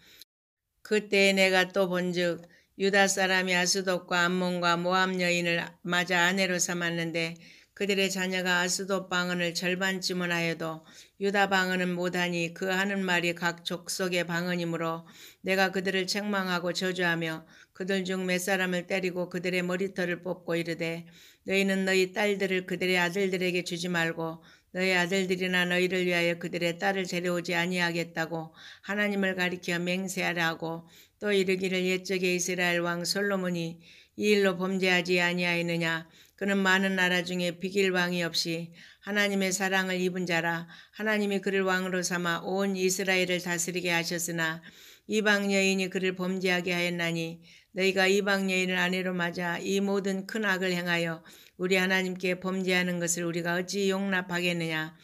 S1: 그때에 내가 또 본즉 유다 사람이 아스돗과 암몬과 모압 여인을 맞아 아내로 삼았는데 그들의 자녀가 아스돗 방언을 절반쯤은 하여도 유다 방언은 못하니 그 하는 말이 각 족속의 방언이므로 내가 그들을 책망하고 저주하며 그들 중 몇 사람을 때리고 그들의 머리털을 뽑고 이르되 너희는 너희 딸들을 그들의 아들들에게 주지 말고 너희 아들들이나 너희를 위하여 그들의 딸을 데려오지 아니하겠다고 하나님을 가리켜 맹세하라 하고 또 이르기를 옛적에 이스라엘 왕 솔로몬이 이 일로 범죄하지 아니하였느냐. 그는 많은 나라 중에 비길 왕이 없이 하나님의 사랑을 입은 자라. 하나님이 그를 왕으로 삼아 온 이스라엘을 다스리게 하셨으나 이방 여인이 그를 범죄하게 하였나니 너희가 이방 여인을 아내로 맞아 이 모든 큰 악을 행하여 우리 하나님께 범죄하는 것을 우리가 어찌 용납하겠느냐.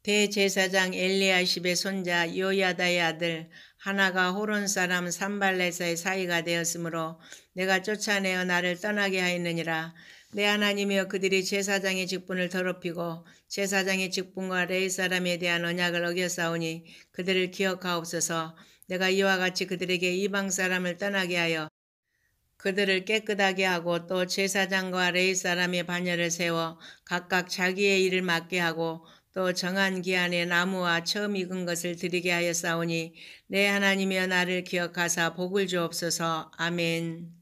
S1: 대제사장 엘리야십의 손자 요야다의 아들 하나가 호론 사람 산발레사의 사이가 되었으므로 내가 쫓아내어 나를 떠나게 하였느니라. 내 하나님이여 그들이 제사장의 직분을 더럽히고 제사장의 직분과 레위 사람에 대한 언약을 어겼사오니 그들을 기억하옵소서. 내가 이와 같이 그들에게 이방 사람을 떠나게 하여 그들을 깨끗하게 하고 또 제사장과 레위 사람의 반열을 세워 각각 자기의 일을 맡게 하고 또 정한 기한에 나무와 처음 익은 것을 드리게 하였사오니 내 하나님이여 나를 기억하사 복을 주옵소서. 아멘.